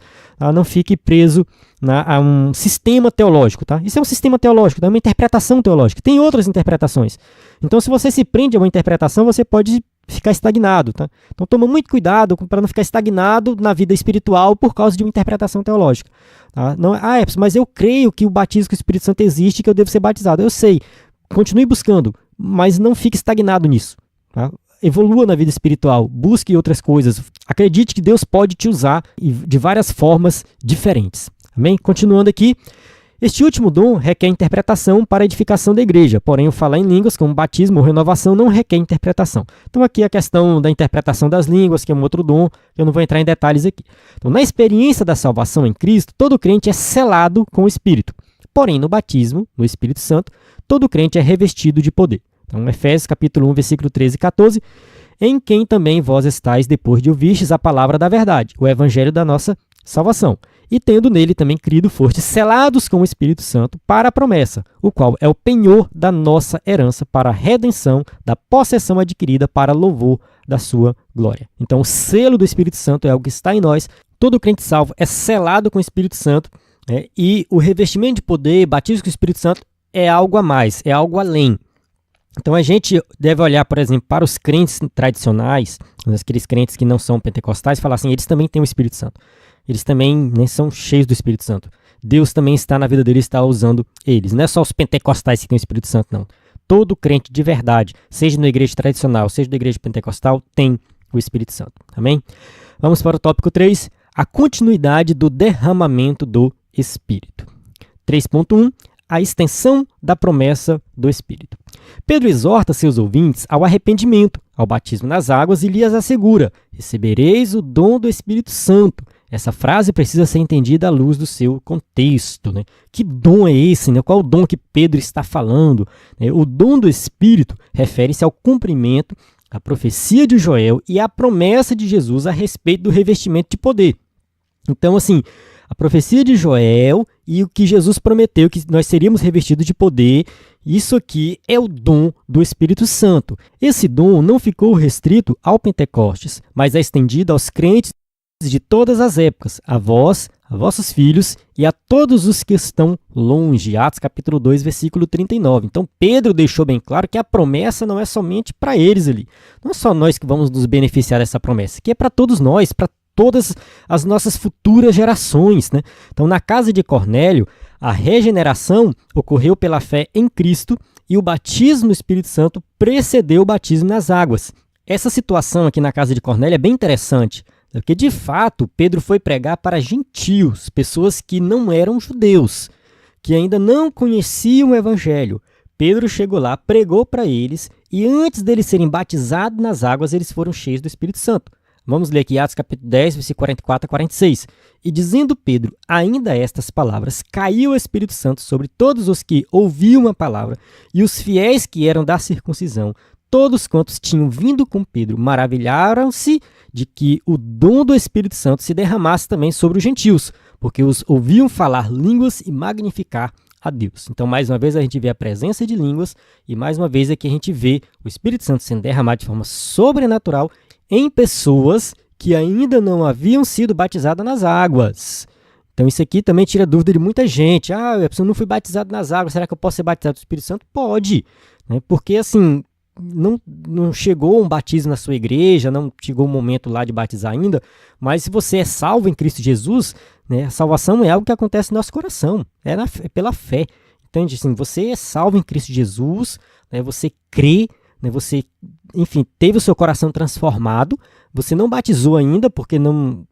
Não fique preso a um sistema teológico, tá? Isso é um sistema teológico, é uma interpretação teológica. Tem outras interpretações. Então se você se prende a uma interpretação, você pode ficar estagnado, tá? Então toma muito cuidado para não ficar estagnado na vida espiritual por causa de uma interpretação teológica. Tá? Não, mas eu creio que o batismo com o Espírito Santo existe e que eu devo ser batizado. Eu sei, continue buscando, mas não fique estagnado nisso. Tá? Evolua na vida espiritual, busque outras coisas. Acredite que Deus pode te usar de várias formas diferentes. Amém? Continuando aqui. Este último dom requer interpretação para a edificação da igreja, porém o falar em línguas, como batismo ou renovação, não requer interpretação. Então aqui a questão da interpretação das línguas, que é um outro dom, eu não vou entrar em detalhes aqui. Então, na experiência da salvação em Cristo, todo crente é selado com o Espírito. Porém, no batismo, no Espírito Santo, todo crente é revestido de poder. Então, Efésios capítulo 1, versículo 13 e 14, em quem também vós estáis depois de ouvistes a palavra da verdade, o evangelho da nossa salvação. E tendo nele também crido, fostes selados com o Espírito Santo para a promessa, o qual é o penhor da nossa herança para a redenção da possessão adquirida para louvor da sua glória. Então, o selo do Espírito Santo é algo que está em nós. Todo crente salvo é selado com o Espírito Santo, e o revestimento de poder, batismo com o Espírito Santo, é algo a mais, é algo além. Então, a gente deve olhar, por exemplo, para os crentes tradicionais, aqueles crentes que não são pentecostais, e falar assim, eles também têm o Espírito Santo. Eles também são cheios do Espírito Santo. Deus também está na vida deles, está usando eles. Não é só os pentecostais que têm o Espírito Santo, não. Todo crente de verdade, seja na igreja tradicional, seja na igreja pentecostal, tem o Espírito Santo. Amém? Vamos para o tópico 3, a continuidade do derramamento do Espírito. 3.1, a extensão da promessa do Espírito. Pedro exorta seus ouvintes ao arrependimento, ao batismo nas águas e lhes assegura: recebereis o dom do Espírito Santo. Essa frase precisa ser entendida à luz do seu contexto, né? Que dom é esse? Né? Qual o dom que Pedro está falando? O dom do Espírito refere-se ao cumprimento, à profecia de Joel e à promessa de Jesus a respeito do revestimento de poder. Então, assim, a profecia de Joel e o que Jesus prometeu, que nós seríamos revestidos de poder, isso aqui é o dom do Espírito Santo. Esse dom não ficou restrito ao Pentecostes, mas é estendido aos crentes de todas as épocas, a vós, a vossos filhos e a todos os que estão longe. Atos capítulo 2, versículo 39. Então Pedro deixou bem claro que a promessa não é somente para eles ali. Não é só nós que vamos nos beneficiar dessa promessa, que é para todos nós, para todas as nossas futuras gerações, né? Então, na casa de Cornélio, a regeneração ocorreu pela fé em Cristo e o batismo no Espírito Santo precedeu o batismo nas águas. Essa situação aqui na casa de Cornélio é bem interessante, porque, de fato, Pedro foi pregar para gentios, pessoas que não eram judeus, que ainda não conheciam o Evangelho. Pedro chegou lá, pregou para eles, e antes deles serem batizados nas águas, eles foram cheios do Espírito Santo. Vamos ler aqui Atos capítulo 10, versículo 44 a 46. E dizendo Pedro ainda estas palavras, caiu o Espírito Santo sobre todos os que ouviam a palavra, e os fiéis que eram da circuncisão, todos quantos tinham vindo com Pedro, maravilharam-se de que o dom do Espírito Santo se derramasse também sobre os gentios, porque os ouviam falar línguas e magnificar a Deus. Então, mais uma vez, a gente vê a presença de línguas e, mais uma vez, aqui a gente vê o Espírito Santo sendo derramado de forma sobrenatural em pessoas que ainda não haviam sido batizadas nas águas. Então, isso aqui também tira dúvida de muita gente. Ah, eu não fui batizado nas águas, será que eu posso ser batizado do Espírito Santo? Pode, né? Porque, assim, não chegou um batismo na sua igreja, não chegou o momento lá de batizar ainda, mas se você é salvo em Cristo Jesus, né, a salvação é algo que acontece no nosso coração, é pela fé. Entende? Assim, você é salvo em Cristo Jesus, né, você crê, né, você, enfim, teve o seu coração transformado, você não batizou ainda, porque não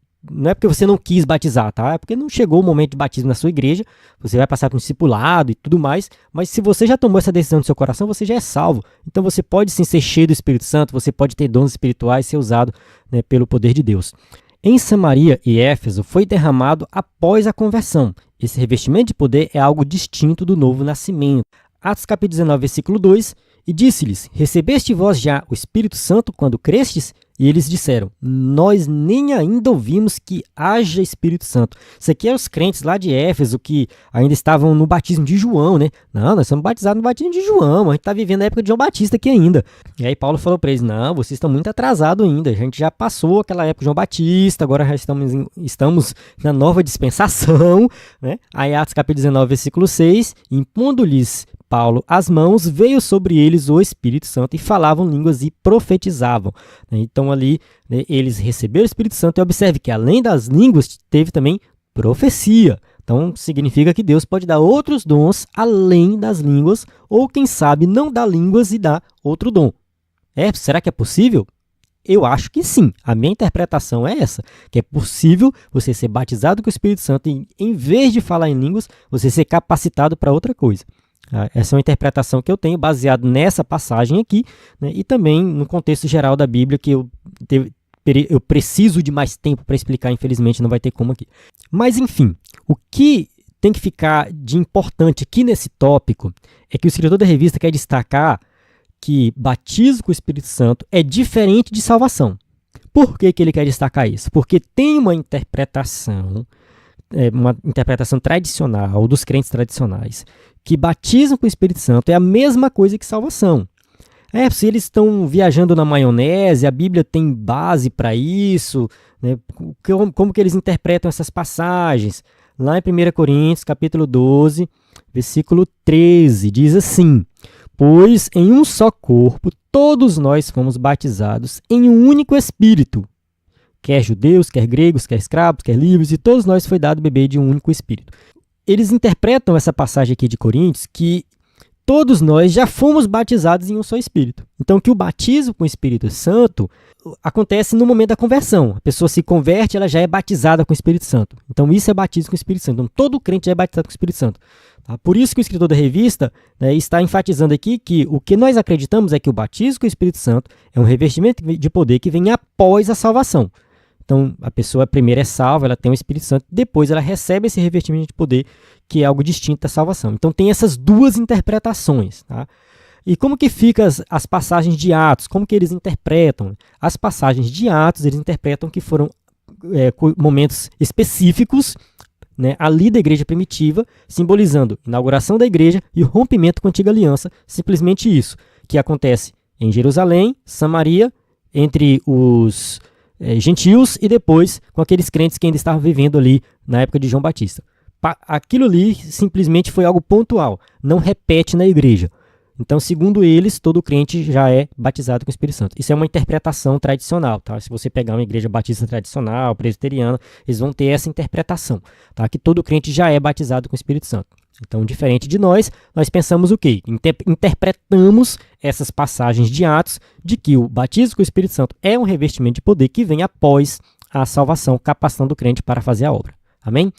é porque você não quis batizar, tá? É porque não chegou o momento de batismo na sua igreja, você vai passar por um discipulado e tudo mais, mas se você já tomou essa decisão no seu coração, você já é salvo. Então você pode sim ser cheio do Espírito Santo, você pode ter dons espirituais, ser usado, né, pelo poder de Deus. Em Samaria e Éfeso foi derramado após a conversão. Esse revestimento de poder é algo distinto do novo nascimento. Atos capítulo 19, versículo 2, e disse-lhes, recebeste vós já o Espírito Santo quando crestes? E eles disseram, nós nem ainda ouvimos que haja Espírito Santo. Isso aqui é os crentes lá de Éfeso que ainda estavam no batismo de João, né? Não, nós somos batizados no batismo de João, a gente está vivendo a época de João Batista aqui ainda. E aí Paulo falou para eles, não, vocês estão muito atrasados ainda, a gente já passou aquela época de João Batista, agora já estamos na nova dispensação, né? Aí Atos capítulo 19, versículo 6, impondo-lhes Paulo as mãos, veio sobre eles o Espírito Santo e falavam línguas e profetizavam. Então ali, né, eles receberam o Espírito Santo e observe que além das línguas teve também profecia. Então significa que Deus pode dar outros dons além das línguas ou quem sabe não dá línguas e dá outro dom. Será que é possível? Eu acho que sim. A minha interpretação é essa, que é possível você ser batizado com o Espírito Santo e em vez de falar em línguas, você ser capacitado para outra coisa. Essa é uma interpretação que eu tenho baseado nessa passagem aqui, né, e também no contexto geral da Bíblia, que eu preciso de mais tempo para explicar, infelizmente não vai ter como aqui. Mas enfim, o que tem que ficar de importante aqui nesse tópico é que o escritor da revista quer destacar que batismo com o Espírito Santo é diferente de salvação. Por que ele quer destacar isso? Porque tem uma interpretação tradicional dos crentes tradicionais que batismo com o Espírito Santo é a mesma coisa que salvação. Se eles estão viajando na maionese, a Bíblia tem base para isso, né? Como que eles interpretam essas passagens? Lá em 1 Coríntios, capítulo 12, versículo 13, diz assim, pois em um só corpo todos nós fomos batizados em um único Espírito, quer judeus, quer gregos, quer escravos, quer livres, e todos nós foi dado beber de um único Espírito. Eles interpretam essa passagem aqui de Coríntios que todos nós já fomos batizados em um só Espírito. Então, que o batismo com o Espírito Santo acontece no momento da conversão. A pessoa se converte, ela já é batizada com o Espírito Santo. Então, isso é batismo com o Espírito Santo. Então, todo crente já é batizado com o Espírito Santo. Tá? Por isso que o escritor da revista, né, está enfatizando aqui que o que nós acreditamos é que o batismo com o Espírito Santo é um revestimento de poder que vem após a salvação. Então, a pessoa primeiro é salva, ela tem o Espírito Santo, depois ela recebe esse revestimento de poder, que é algo distinto da salvação. Então, tem essas duas interpretações. Tá? E como que ficam as passagens de Atos? Como que eles interpretam? As passagens de Atos, eles interpretam que foram momentos específicos, né, ali da igreja primitiva, simbolizando a inauguração da igreja e o rompimento com a antiga aliança. Simplesmente isso, que acontece em Jerusalém, Samaria, entre os gentios e depois com aqueles crentes que ainda estavam vivendo ali na época de João Batista. Aquilo ali simplesmente foi algo pontual, não repete na igreja. Então, segundo eles, todo crente já é batizado com o Espírito Santo. Isso é uma interpretação tradicional, tá? Se você pegar uma igreja batista tradicional, presbiteriana, eles vão ter essa interpretação, tá? Que todo crente já é batizado com o Espírito Santo. Então, diferente de nós pensamos o quê? Interpretamos essas passagens de Atos de que o batismo com o Espírito Santo é um revestimento de poder que vem após a salvação, capacitando o crente para fazer a obra. Amém?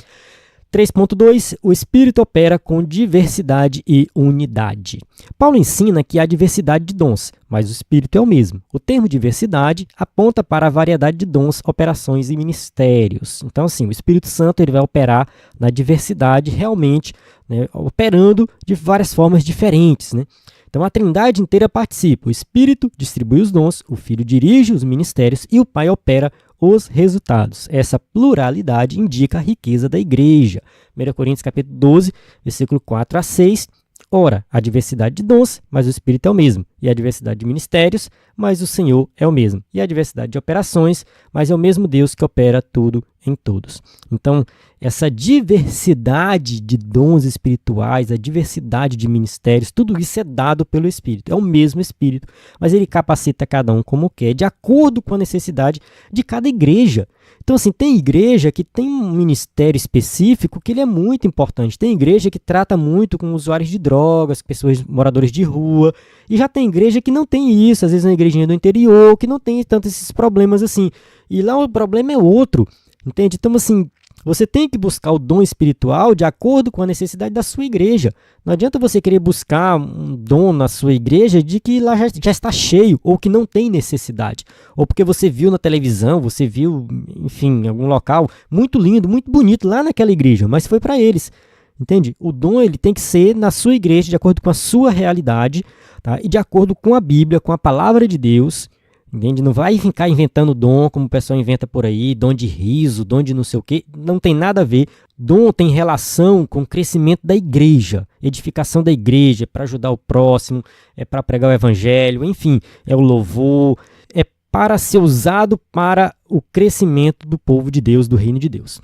3.2. O Espírito opera com diversidade e unidade. Paulo ensina que há diversidade de dons, mas o Espírito é o mesmo. O termo diversidade aponta para a variedade de dons, operações e ministérios. Então, assim, o Espírito Santo ele vai operar na diversidade realmente, né, operando de várias formas diferentes, né? Então, a Trindade inteira participa. O Espírito distribui os dons, o Filho dirige os ministérios e o Pai opera os resultados. Essa pluralidade indica a riqueza da igreja. 1 Coríntios capítulo 12, versículo 4 a 6. Ora, a diversidade de dons, mas o Espírito é o mesmo. E a diversidade de ministérios, mas o Senhor é o mesmo. E a diversidade de operações, mas é o mesmo Deus que opera tudo em todos. Então, essa diversidade de dons espirituais, a diversidade de ministérios, tudo isso é dado pelo Espírito. É o mesmo Espírito, mas ele capacita cada um como quer, de acordo com a necessidade de cada igreja. Então, assim, tem igreja que tem um ministério específico que ele é muito importante. Tem igreja que trata muito com usuários de drogas, pessoas, moradores de rua. E já tem igreja que não tem isso, às vezes é uma igrejinha do interior, que não tem tanto esses problemas assim. E lá o problema é outro, entende? Então, assim, você tem que buscar o dom espiritual de acordo com a necessidade da sua igreja. Não adianta você querer buscar um dom na sua igreja de que lá já está cheio ou que não tem necessidade. Ou porque você viu na televisão, você viu, enfim, em algum local muito lindo, muito bonito lá naquela igreja, mas foi para eles. Entende? O dom ele tem que ser na sua igreja, de acordo com a sua realidade, tá? E de acordo com a Bíblia, com a palavra de Deus. Entende? Não vai ficar inventando dom, como o pessoal inventa por aí, dom de riso, dom de não sei o quê. Não tem nada a ver. Dom tem relação com o crescimento da igreja, edificação da igreja, para ajudar o próximo, é para pregar o evangelho, enfim, é o louvor, é para ser usado para o crescimento do povo de Deus, do reino de Deus.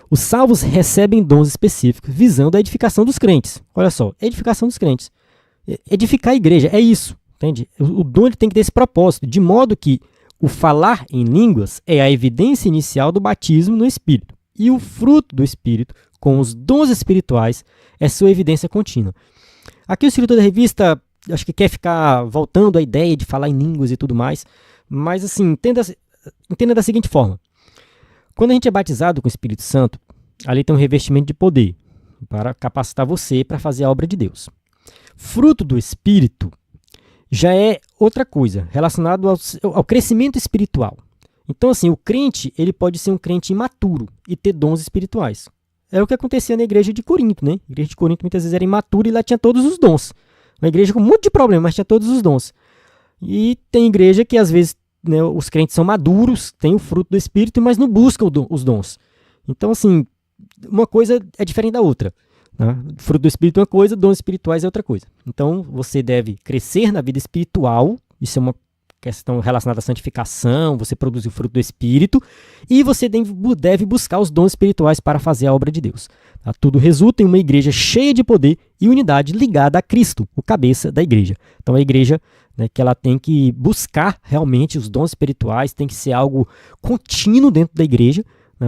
Os salvos recebem dons específicos visando a edificação dos crentes. Olha só, edificação dos crentes. Edificar a igreja, é isso. Entende? O dom ele tem que ter esse propósito, de modo que o falar em línguas é a evidência inicial do batismo no Espírito. E o fruto do Espírito, com os dons espirituais, é sua evidência contínua. Aqui o escritor da revista, acho que quer ficar voltando à ideia de falar em línguas e tudo mais, mas assim, entenda da seguinte forma. Quando a gente é batizado com o Espírito Santo, ali tem um revestimento de poder para capacitar você para fazer a obra de Deus. Fruto do Espírito já é outra coisa, relacionado ao crescimento espiritual. Então, assim, o crente, ele pode ser um crente imaturo e ter dons espirituais. É o que acontecia na igreja de Corinto, né? A igreja de Corinto muitas vezes era imatura e lá tinha todos os dons. Uma igreja com um monte de problemas, mas tinha todos os dons. E tem igreja que, às vezes, né, os crentes são maduros, têm o fruto do Espírito, mas não buscam os dons. Então, assim, uma coisa é diferente da outra. Fruto do Espírito é uma coisa, dons espirituais é outra coisa. Então, você deve crescer na vida espiritual, isso é uma questão relacionada à santificação, você produz o fruto do Espírito, e você deve buscar os dons espirituais para fazer a obra de Deus. Tá? Tudo resulta em uma igreja cheia de poder e unidade ligada a Cristo, o cabeça da igreja. Então, a igreja, né, que ela tem que buscar realmente os dons espirituais, tem que ser algo contínuo dentro da igreja,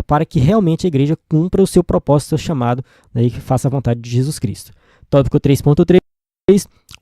para que realmente a igreja cumpra o seu propósito, o seu chamado, né, e que faça a vontade de Jesus Cristo. Tópico 3.3.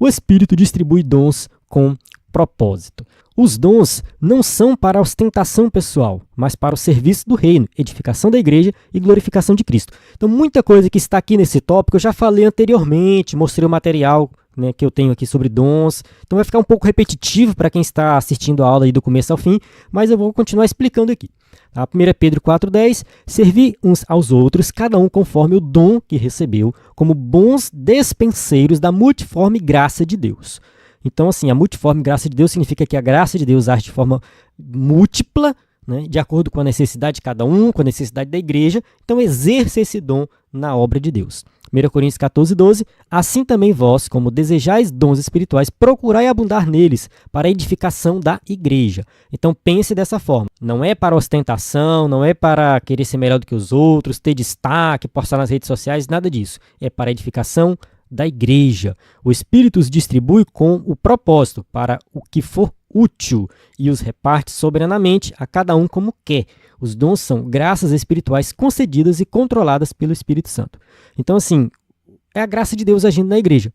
O Espírito distribui dons com propósito. Os dons não são para a ostentação pessoal, mas para o serviço do reino, edificação da igreja e glorificação de Cristo. Então, muita coisa que está aqui nesse tópico eu já falei anteriormente, mostrei o material, né, que eu tenho aqui sobre dons. Então, vai ficar um pouco repetitivo para quem está assistindo a aula aí do começo ao fim, mas eu vou continuar explicando aqui. A 1 Pedro 4,10, servir uns aos outros, cada um conforme o dom que recebeu, como bons despenseiros da multiforme graça de Deus. Então, assim, a multiforme graça de Deus significa que a graça de Deus age de forma múltipla, né, de acordo com a necessidade de cada um, com a necessidade da igreja. Então, exerça esse dom na obra de Deus. 1 Coríntios 14,12, assim também vós, como desejais dons espirituais, procurai abundar neles, para a edificação da igreja. Então, pense dessa forma. Não é para ostentação, não é para querer ser melhor do que os outros, ter destaque, postar nas redes sociais, nada disso. É para a edificação da igreja. O Espírito os distribui com o propósito para o que for útil e os reparte soberanamente a cada um como quer. Os dons são graças espirituais concedidas e controladas pelo Espírito Santo. Então, assim, é a graça de Deus agindo na igreja.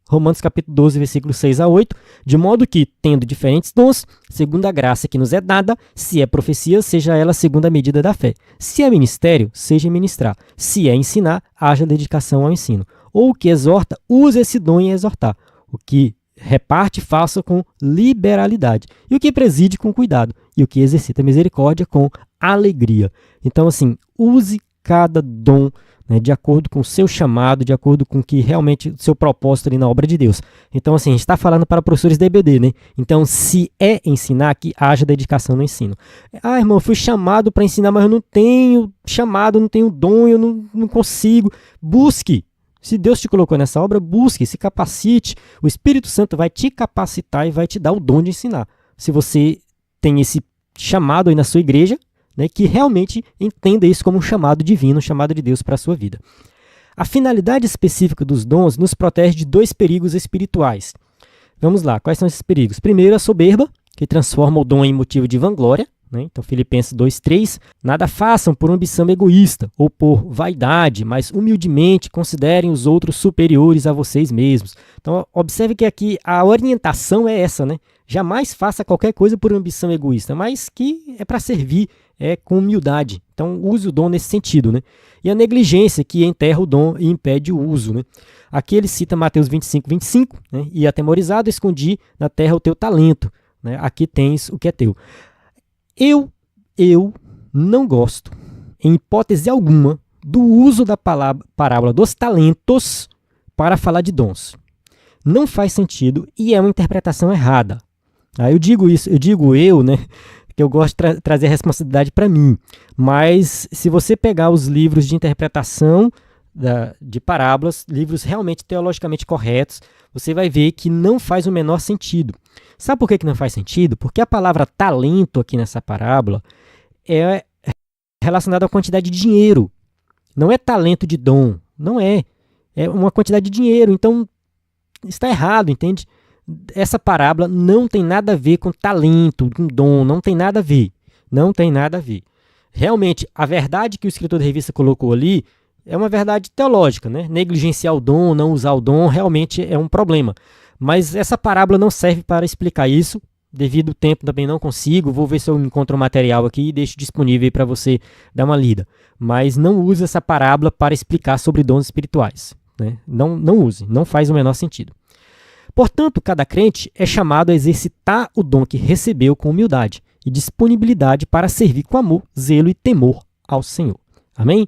Romanos capítulo 12, versículos 6 a 8, de modo que, tendo diferentes dons, segundo a graça que nos é dada, se é profecia, seja ela segundo a medida da fé. Se é ministério, seja ministrar. Se é ensinar, haja dedicação ao ensino. Ou o que exorta, use esse dom em exortar. O que reparte, faça com liberalidade. E o que preside, com cuidado. E o que exercita misericórdia, com alegria. Então, assim, use cada dom, né, de acordo com o seu chamado, de acordo com o que realmente o seu propósito ali na obra de Deus. Então, assim, a gente está falando para professores da EBD, né? Então, se é ensinar, que haja dedicação no ensino. Ah, irmão, eu fui chamado para ensinar, mas eu não tenho chamado, eu não tenho dom, eu não consigo. Busque. Se Deus te colocou nessa obra, busque, se capacite. O Espírito Santo vai te capacitar e vai te dar o dom de ensinar. Se você tem esse chamado aí na sua igreja, né, que realmente entenda isso como um chamado divino, um chamado de Deus para a sua vida. A finalidade específica dos dons nos protege de dois perigos espirituais. Vamos lá, quais são esses perigos? Primeiro, a soberba, que transforma o dom em motivo de vanglória. Então, Filipenses 2,3, nada façam por ambição egoísta ou por vaidade, mas humildemente considerem os outros superiores a vocês mesmos. Então, observe que aqui a orientação é essa, né? Jamais faça qualquer coisa por ambição egoísta, mas que é para servir, é com humildade. Então, use o dom nesse sentido, né? E a negligência, que enterra o dom e impede o uso, né? Aqui ele cita Mateus 25, né? E atemorizado, escondi na terra o teu talento, né? Aqui tens o que é teu. Eu não gosto, em hipótese alguma, do uso da parábola dos talentos para falar de dons. Não faz sentido e é uma interpretação errada. Eu digo isso, né, que eu gosto de trazer a responsabilidade para mim. Mas se você pegar os livros de interpretação de parábolas, livros realmente teologicamente corretos, você vai ver que não faz o menor sentido. Sabe por que não faz sentido? Porque a palavra talento aqui nessa parábola é relacionada à quantidade de dinheiro. Não é talento de dom, não é. É uma quantidade de dinheiro, então está errado, entende? Essa parábola não tem nada a ver com talento, com dom, não tem nada a ver. Não tem nada a ver. Realmente, a verdade que o escritor da revista colocou ali é uma verdade teológica, né? Negligenciar o dom, não usar o dom, realmente é um problema. Mas essa parábola não serve para explicar isso. Devido ao tempo também não consigo. Vou ver se eu encontro um material aqui e deixo disponível para você dar uma lida. Mas não use essa parábola para explicar sobre dons espirituais, né? Não use, não faz o menor sentido. Portanto, cada crente é chamado a exercitar o dom que recebeu com humildade e disponibilidade para servir com amor, zelo e temor ao Senhor. Amém?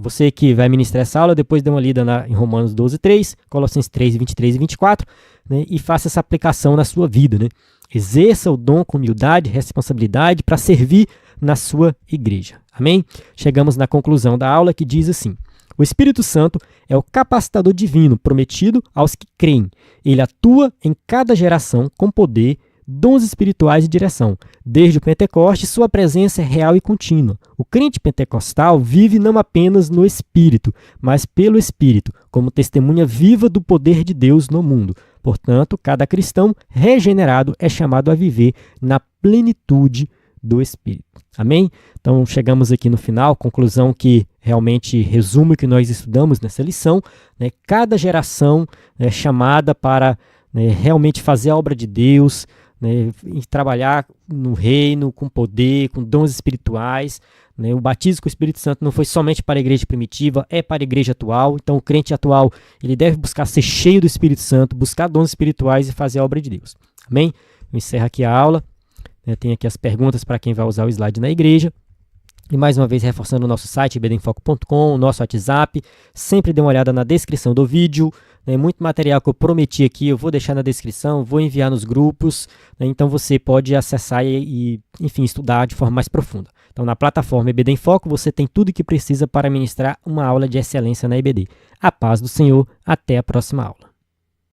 Você que vai ministrar essa aula, depois dê uma lida em Romanos 12,3, Colossenses 3, 23 e 24, né, e faça essa aplicação na sua vida. Né? Exerça o dom com humildade e responsabilidade para servir na sua igreja. Amém? Chegamos na conclusão da aula que diz assim: o Espírito Santo é o capacitador divino prometido aos que creem. Ele atua em cada geração com poder, dons espirituais e direção. Desde o Pentecoste, sua presença é real e contínua. O crente pentecostal vive não apenas no Espírito, mas pelo Espírito, como testemunha viva do poder de Deus no mundo. Portanto, cada cristão regenerado é chamado a viver na plenitude do Espírito. Amém? Então, chegamos aqui no final, conclusão que realmente resume o que nós estudamos nessa lição, né? Cada geração é chamada para, né, realmente fazer a obra de Deus, né, e trabalhar no reino, com poder, com dons espirituais, né? O batismo com o Espírito Santo não foi somente para a igreja primitiva, é para a igreja atual. Então, o crente atual, ele deve buscar ser cheio do Espírito Santo, buscar dons espirituais e fazer a obra de Deus. Amém? Eu encerro aqui a aula. Tem aqui as perguntas para quem vai usar o slide na igreja. E mais uma vez, reforçando o nosso site, ibdemfoco.com, o nosso WhatsApp. Sempre dê uma olhada na descrição do vídeo. Muito material que eu prometi aqui, eu vou deixar na descrição, vou enviar nos grupos. Então você pode acessar e, enfim, estudar de forma mais profunda. Então, na plataforma EBD em Foco, você tem tudo o que precisa para ministrar uma aula de excelência na EBD. A paz do Senhor, até a próxima aula.